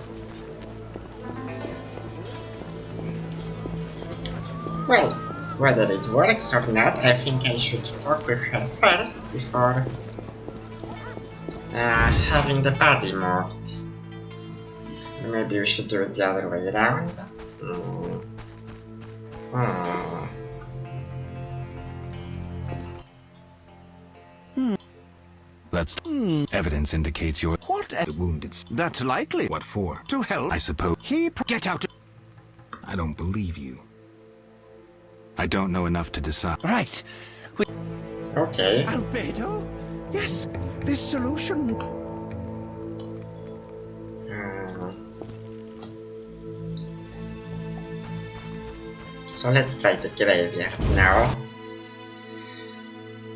Well, whether it works or not, I think I should talk with her first before having the body moved. Maybe we should do it the other way around. Let's... Evidence indicates you're... What? The wounded... That's likely. What for? To help. I suppose... Get out. I don't believe you. I don't know enough to decide. Right. Okay. Albedo? Yes, this solution. So let's try the graveyard now.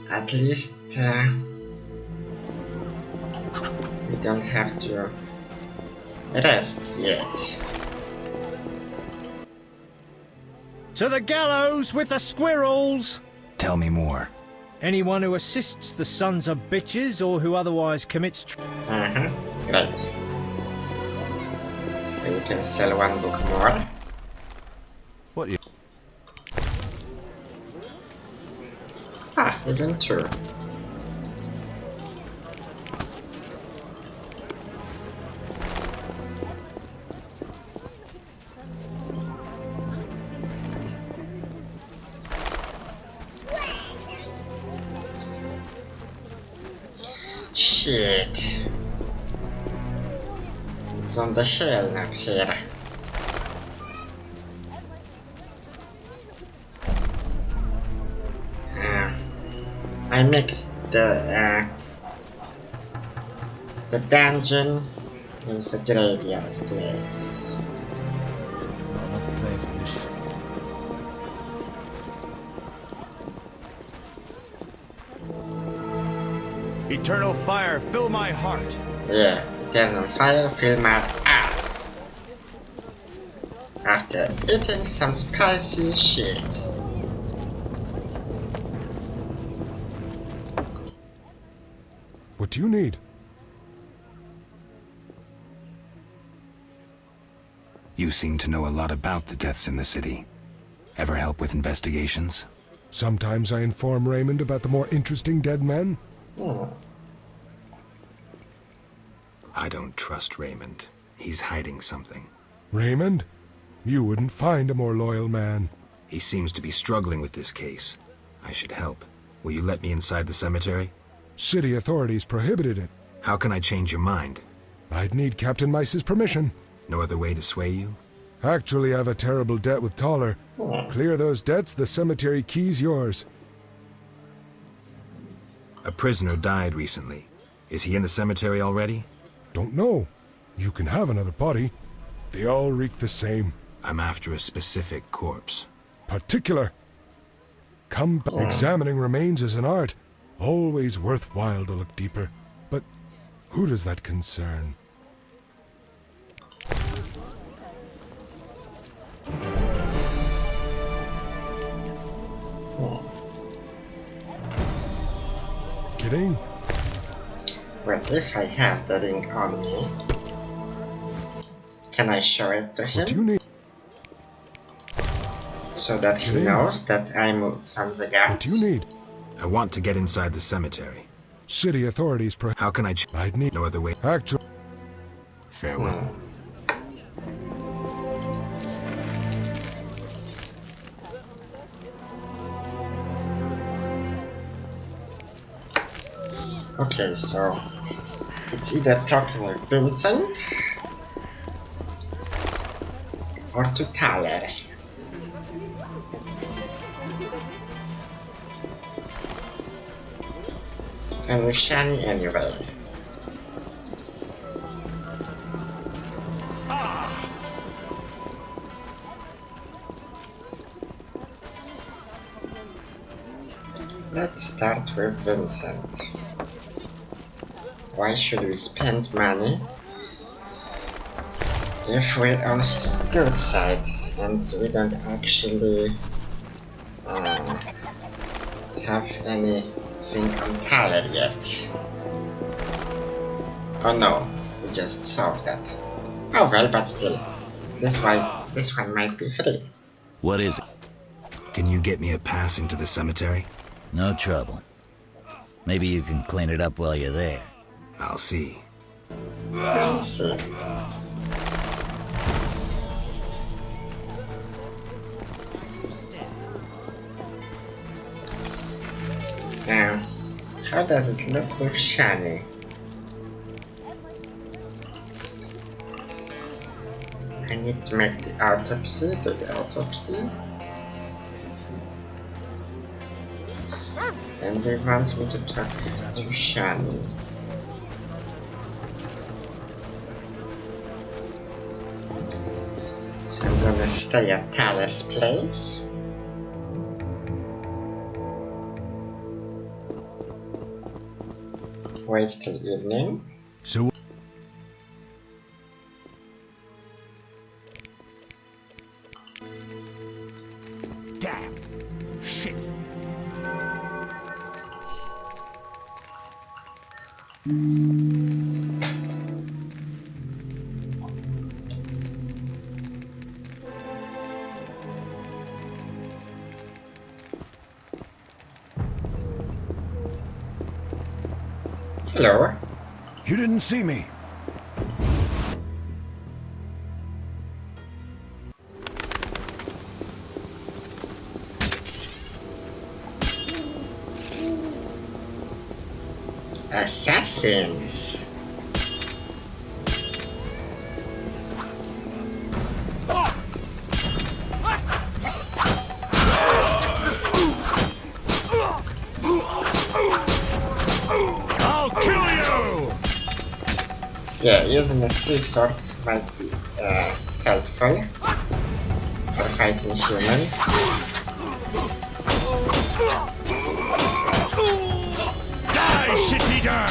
At least we don't have to rest yet. To the gallows with the squirrels! Tell me more. Anyone who assists the sons of bitches or who otherwise commits... Right. And we can sell one book more. What you... Ah, even two. Shit. It's on the hill, not here. I mixed the dungeon with the graveyard place. Not enough play for this. Eternal fire, fill my heart. Yeah, eternal fire, fill my heart. After eating some spicy shit. What do you need? You seem to know a lot about the deaths in the city. Ever help with investigations? Sometimes I inform Raymond about the more interesting dead men. I don't trust Raymond. He's hiding something. Raymond? You wouldn't find a more loyal man. He seems to be struggling with this case. I should help. Will you let me inside the cemetery? City authorities prohibited it. How can I change your mind? I'd need Captain Mice's permission. No other way to sway you? Actually, I have a terrible debt with Taller. Clear those debts, the cemetery key's yours. A prisoner died recently. Is he in the cemetery already? Don't know. You can have another body. They all reek the same. I'm after a specific corpse. Particular. Examining remains is an art. Always worthwhile to look deeper. But who does that concern? Kidding? Well, if I have the ring on me, can I show it to him? What do you need? So that he knows that I moved from the guards? What do you need? I want to get inside the cemetery. City authorities How can I I'd need no other way. Actual. Farewell. Okay, so it's either talking with Vincent or to Taller. And with Shani anyway. Let's start with Vincent. Why should we spend money if we're on his good side and we don't actually have anything on Taller yet? Oh no, we just solved that. Oh well, but still, this one might be free. What is it? Can you get me a pass into the cemetery? No trouble. Maybe you can clean it up while you're there. I'll see. We'll see. Now, how does it look with Shani? I need to make the autopsy, do the autopsy. And they want me to talk to Shani. So I'm gonna stay at Taller's place. Wait till evening. So Damn. Shit. Hello. You didn't see me. Assassins. I'll kill you! Yeah, using the three swords might be helpful for fighting humans. Die, shit-eater!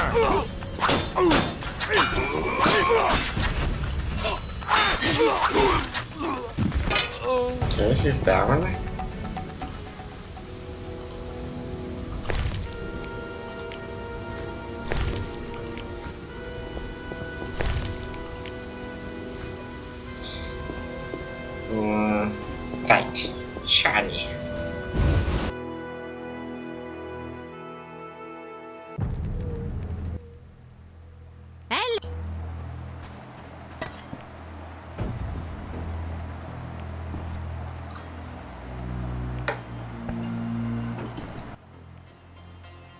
Okay, he's down. Right, Shani.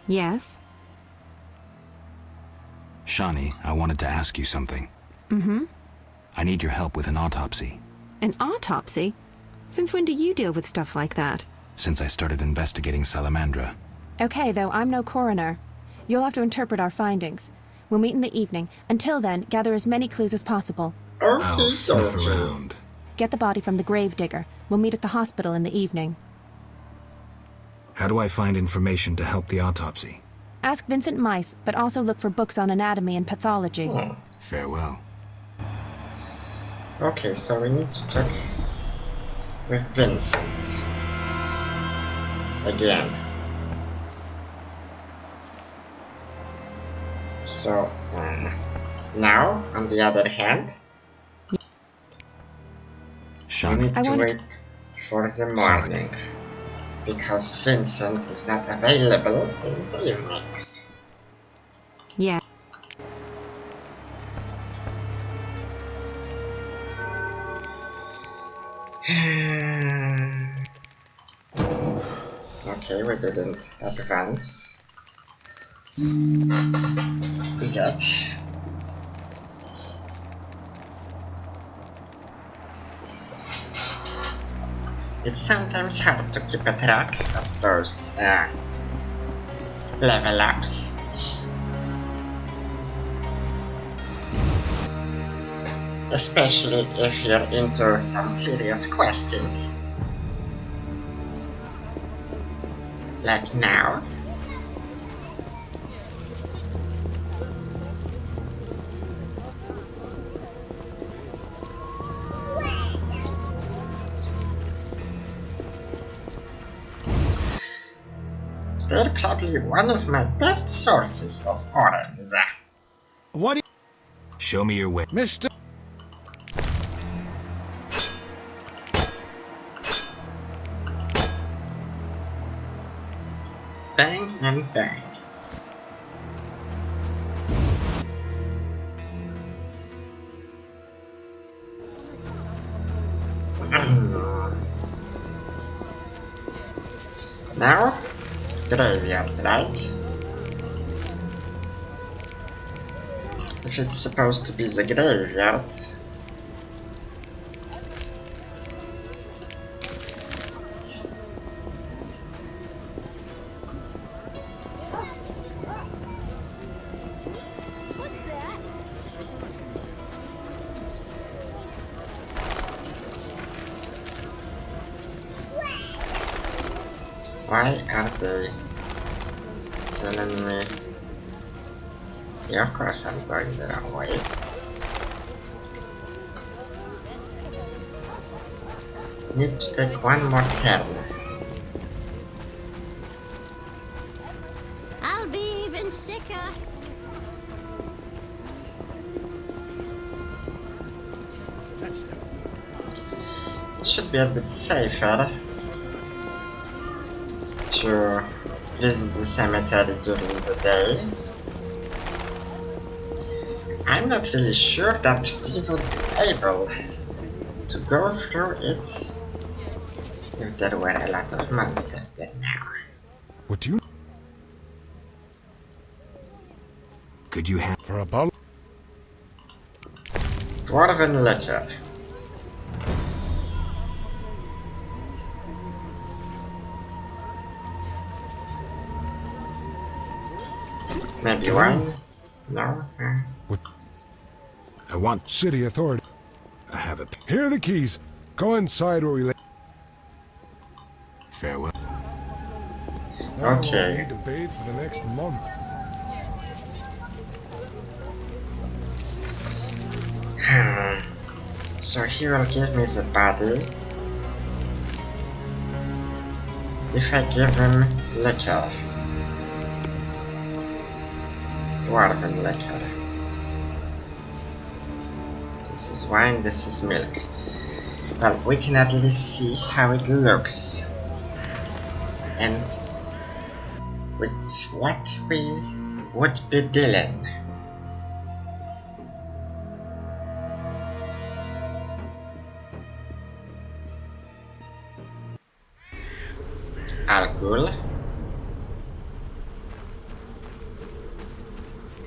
Yes? Shani, I wanted to ask you something. Mm-hmm. I need your help with an autopsy. An autopsy? Since when do you deal with stuff like that? Since I started investigating Salamandra. Okay, though I'm no coroner. You'll have to interpret our findings. We'll meet in the evening. Until then, gather as many clues as possible. I'll sniff around. Get the body from the gravedigger. We'll meet at the hospital in the evening. How do I find information to help the autopsy? Ask Vincent Mice, but also look for books on anatomy and pathology. Farewell. Okay, so we need to talk with Vincent. Again. So, now, on the other hand, we need to wait for the morning, because Vincent is not available in the evenings. Yeah. Okay, we didn't advance yet. It's sometimes hard to keep a track of those level ups. Especially if you're into some serious questing. Like now. They're probably one of my best sources of orange. What? Show me your way. Mr. Bang and bang. Now, graveyard, right? If it's supposed to be the graveyard. Why are they killing me? Yeah, of course I'm going the wrong way. Need to take one more turn. I'll be even sicker. It should be a bit safer to visit the cemetery during the day. I'm not really sure that we would be able to go through it if there were a lot of monsters there now. What do you... Could you have... For a bottle? Dwarven liquor. Maybe wine? No? What? I want... City authority. I have it. Here are the keys. Go inside where we lay. Farewell. Now Okay. we'll need to bathe for the next month. So he will give me the body if I give him liquor. Dwarven liquor. This is wine, this is milk. Well, we can at least see how it looks. And with what we would be dealing. Algul.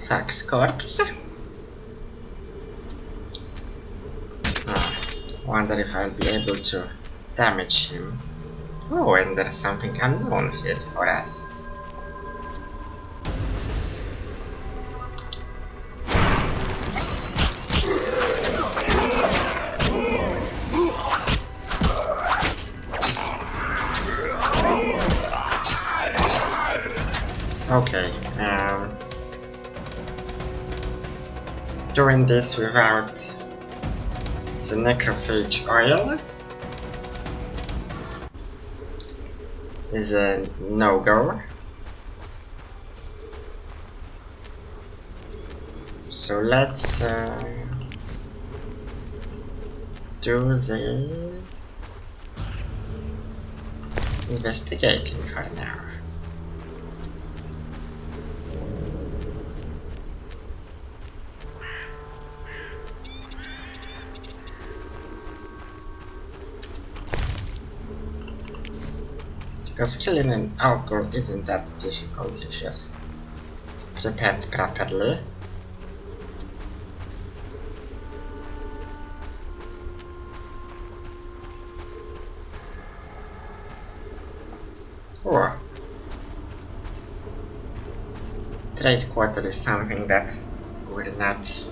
Fox corpse. Wonder if I'll be able to damage him. Oh, and there's something unknown here for us. Okay, doing this without the necrophage oil is a no-go. So let's do the investigating for now. Because killing an ogre isn't that difficult if you're prepared properly. Oh. Trade quarter is something that we're not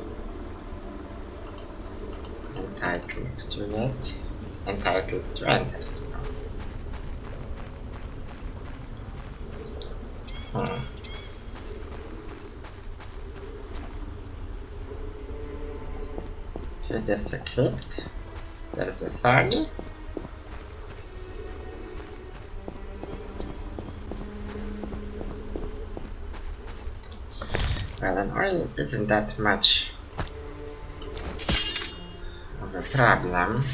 entitled to yet. Entitled to enter. Okay, there's a crypt, there's a thug. Well, an oil isn't that much of a problem.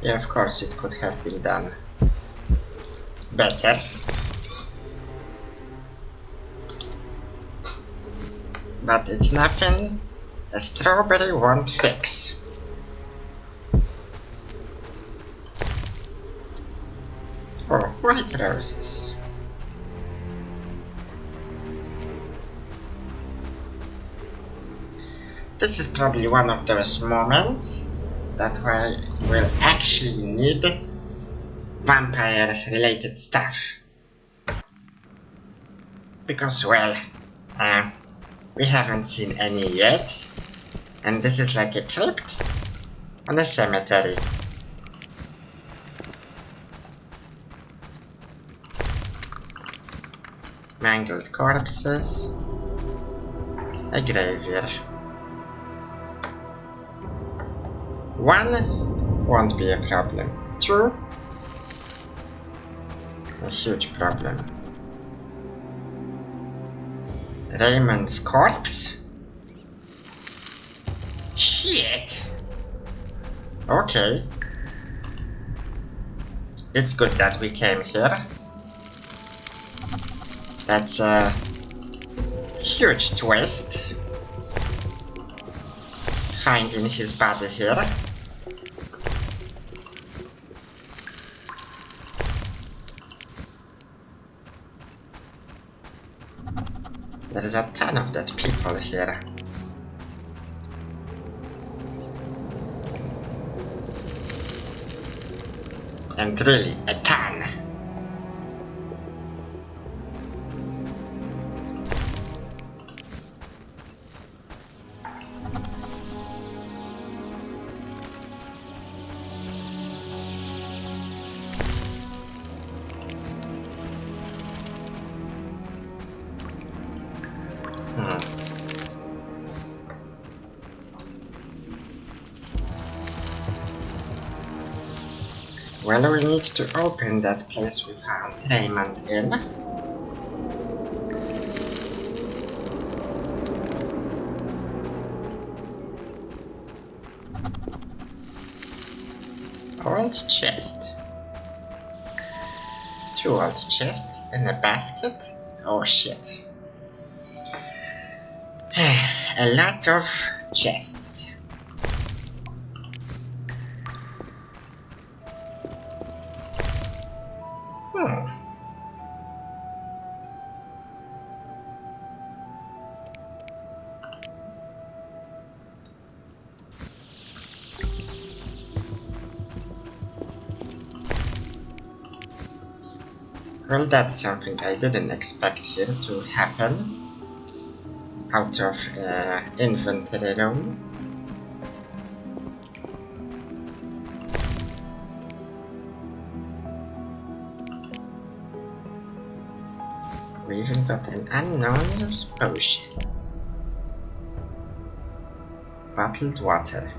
Yeah, of course it could have been done better. But it's nothing a strawberry won't fix. Oh, white roses. This is probably one of those moments that we'll actually need vampire related stuff. Because, well, we haven't seen any yet, and this is like a crypt on a cemetery. Mangled corpses, a graveyard. One won't be a problem. Two, a huge problem. Raymond's corpse? Shit! Okay. It's good that we came here. That's a huge twist. Finding his body here. There's a ton of dead people here. And really, a ton. Well, we need to open that place we found Raymond in. Old chest. 2 old chests and a basket. Oh shit. A lot of chests. Well, that's something I didn't expect here to happen. Out of inventory room. We even got an unknown potion. Bottled water.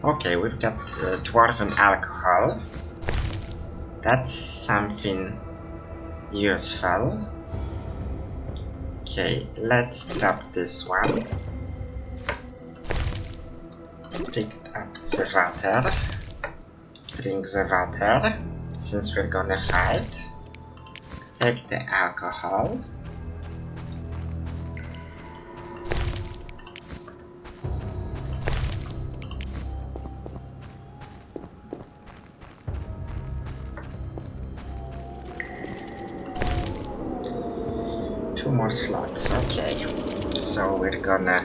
Okay, we've got dwarven alcohol. That's something useful. Okay, let's drop this one. Picked up the water. Drink the water, since we're gonna fight. Take the alcohol. Two more slots, okay. So we're gonna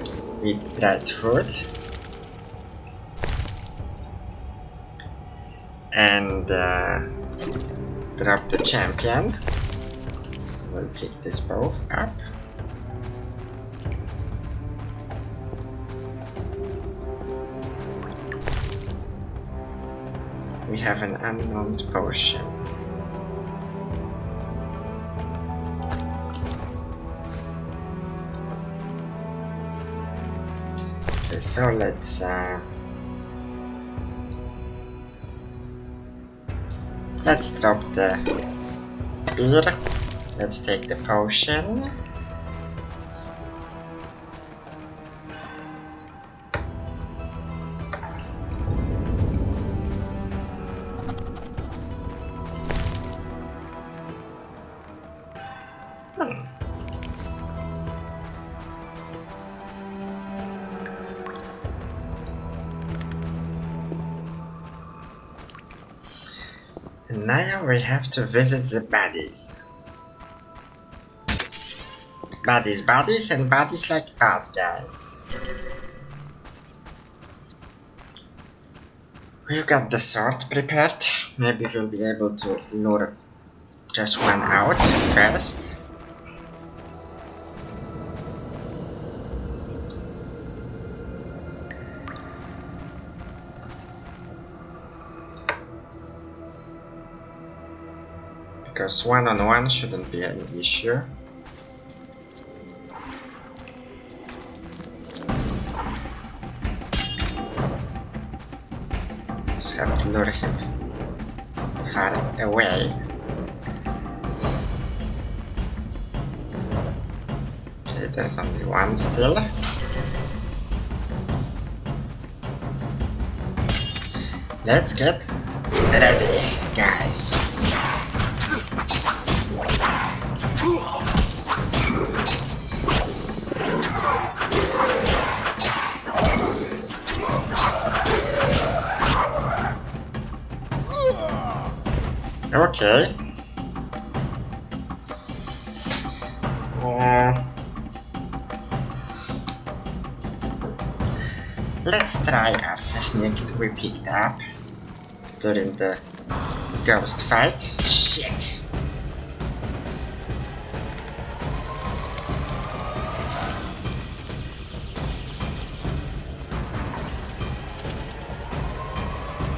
eat dried food. And drop the champion. We'll pick this both up. We have an unknown potion. Okay, so let's drop the beer. Let's take the potion. And now we have to visit the baddies. Baddies, and baddies like bad guys. We've got the sword prepared. Maybe we'll be able to lure just one out first. Because one-on-one shouldn't be an issue. Just have to lure him far away. Okay, there's only one still. Let's get ready, guys. Okay. Let's try our technique that we picked up during the ghost fight. Shit!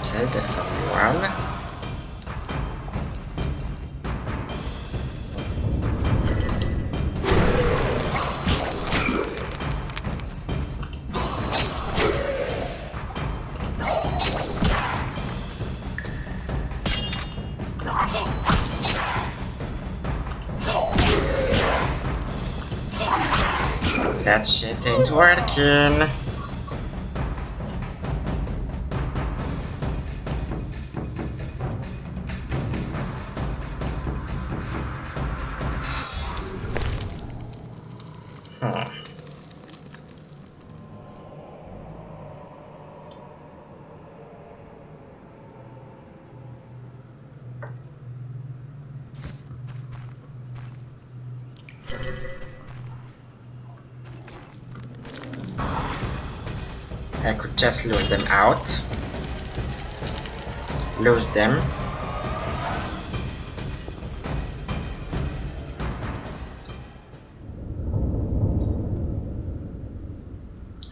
Okay, there's only one. That shit ain't working. I could just lure them out. Lose them.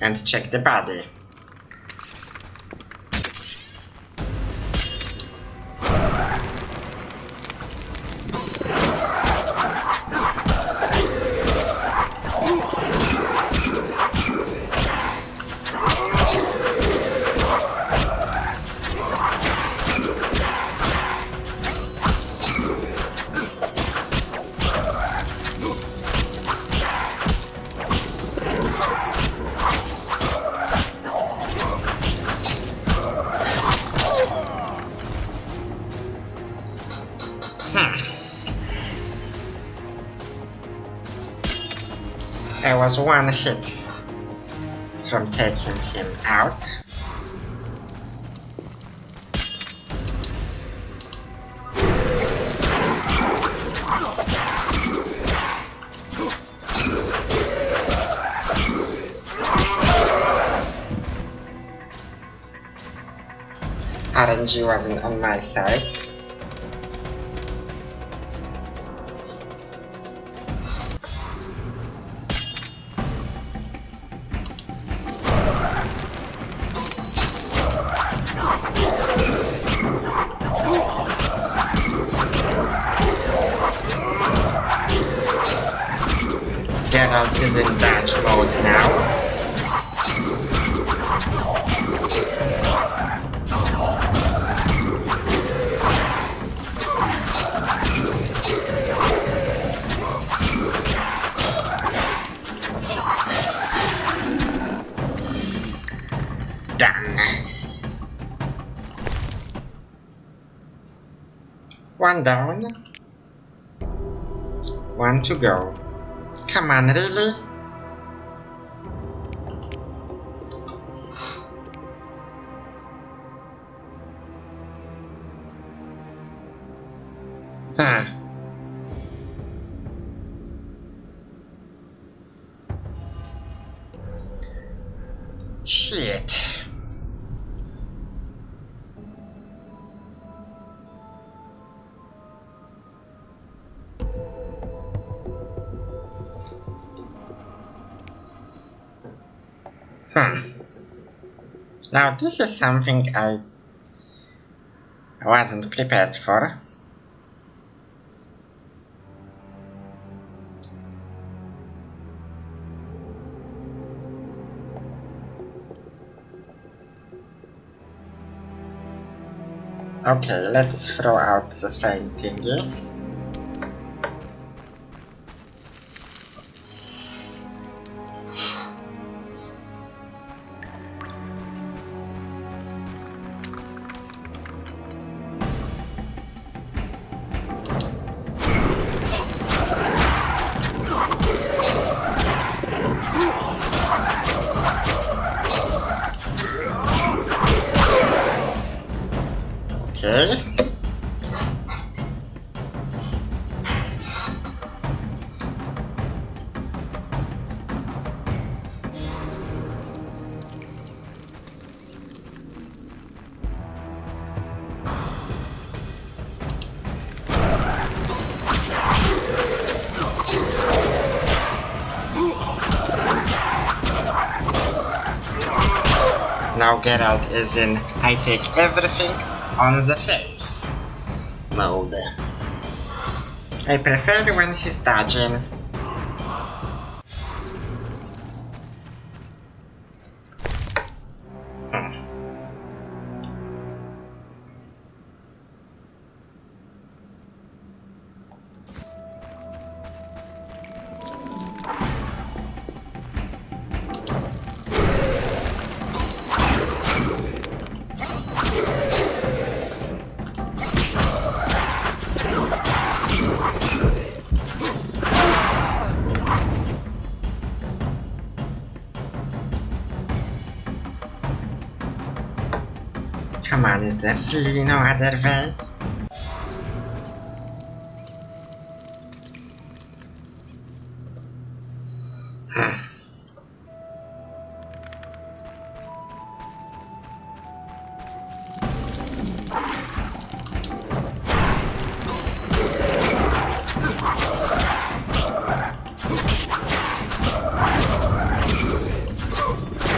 And check the body. I was one hit from taking him out. RNG wasn't on my side. Geralt is in dodge mode now. Done. One down. One to go. Come on, really? Shit. Now this is something I wasn't prepared for. Okay, let's throw out the fine thingy. Okay. Now Geralt is in I take everything on the face mode. I prefer when he's dodging. Come on, is there really no other way?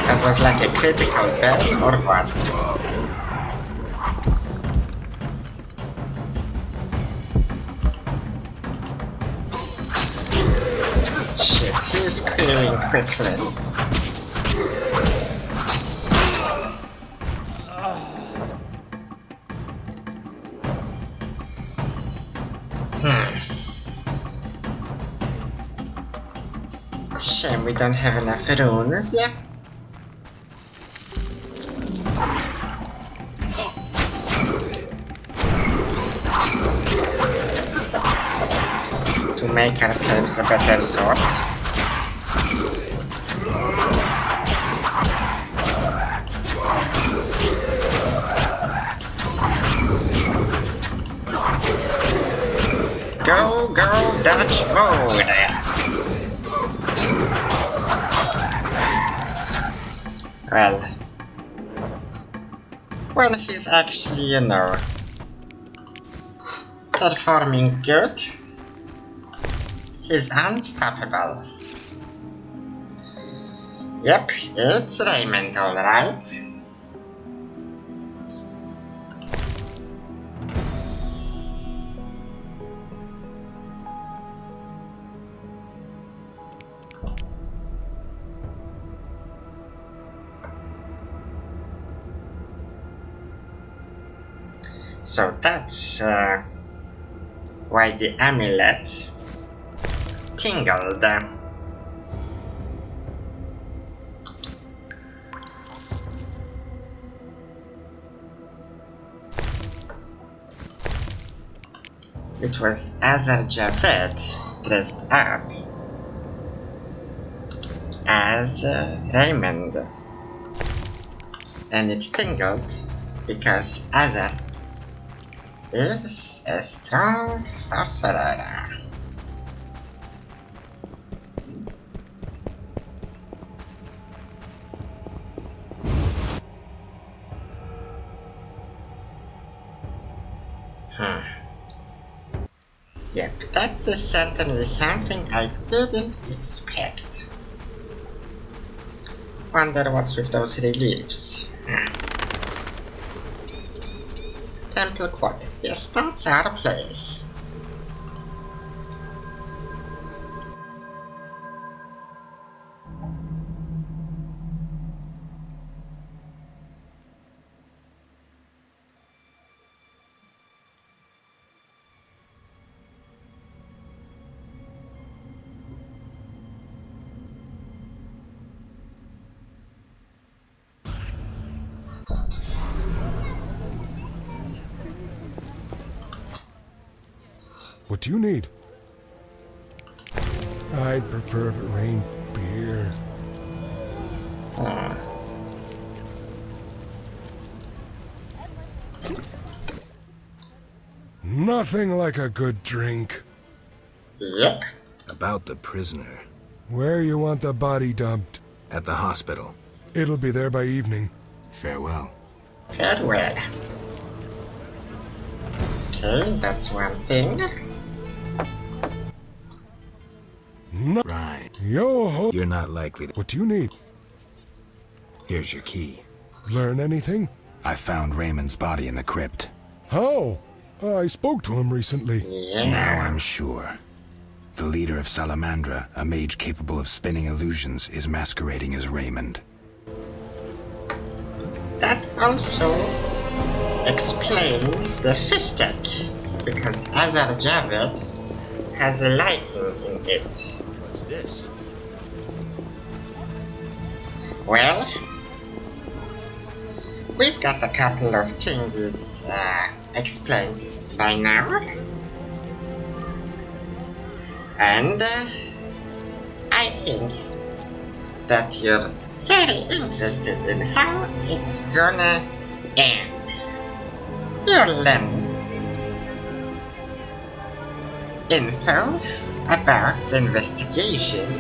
That was like a critical bell or what? Shit, he's clearing quickly. It's a shame we don't have enough runes yet. To make ourselves a better sword. Go, go, Dutch mode! Well, when he's actually, you know, performing good, he's unstoppable. Yep, it's Raymond, alright. So that's why the amulet tingled. It was Azar Javed dressed up as Raymond, and it tingled because Azar is a strong sorcerer. Yep, that is certainly something I didn't expect. Wonder what's with those reliefs. Temple Quarter. Yes, that's our place. What do you need? I'd prefer if it rained beer. Nothing like a good drink. Yep. About the prisoner. Where you want the body dumped? At the hospital. It'll be there by evening. Farewell. Farewell. Okay, that's one thing. No. Right. Yo-ho. You're not likely to... What do you need? Here's your key. Learn anything? I found Raymond's body in the crypt. How? I spoke to him recently. Yeah. Now I'm sure. The leader of Salamandra, a mage capable of spinning illusions, is masquerading as Raymond. That also explains the fistic, because Azar Javed has a liking in it. What's this? Well, we've got a couple of things explained by now, and I think that you're very interested in how it's gonna end. You'll learn info about the investigation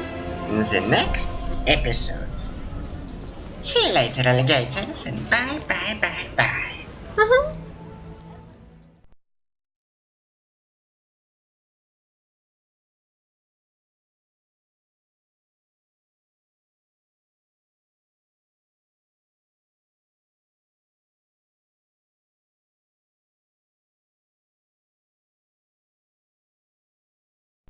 in the next episode. See you later, alligators, and bye.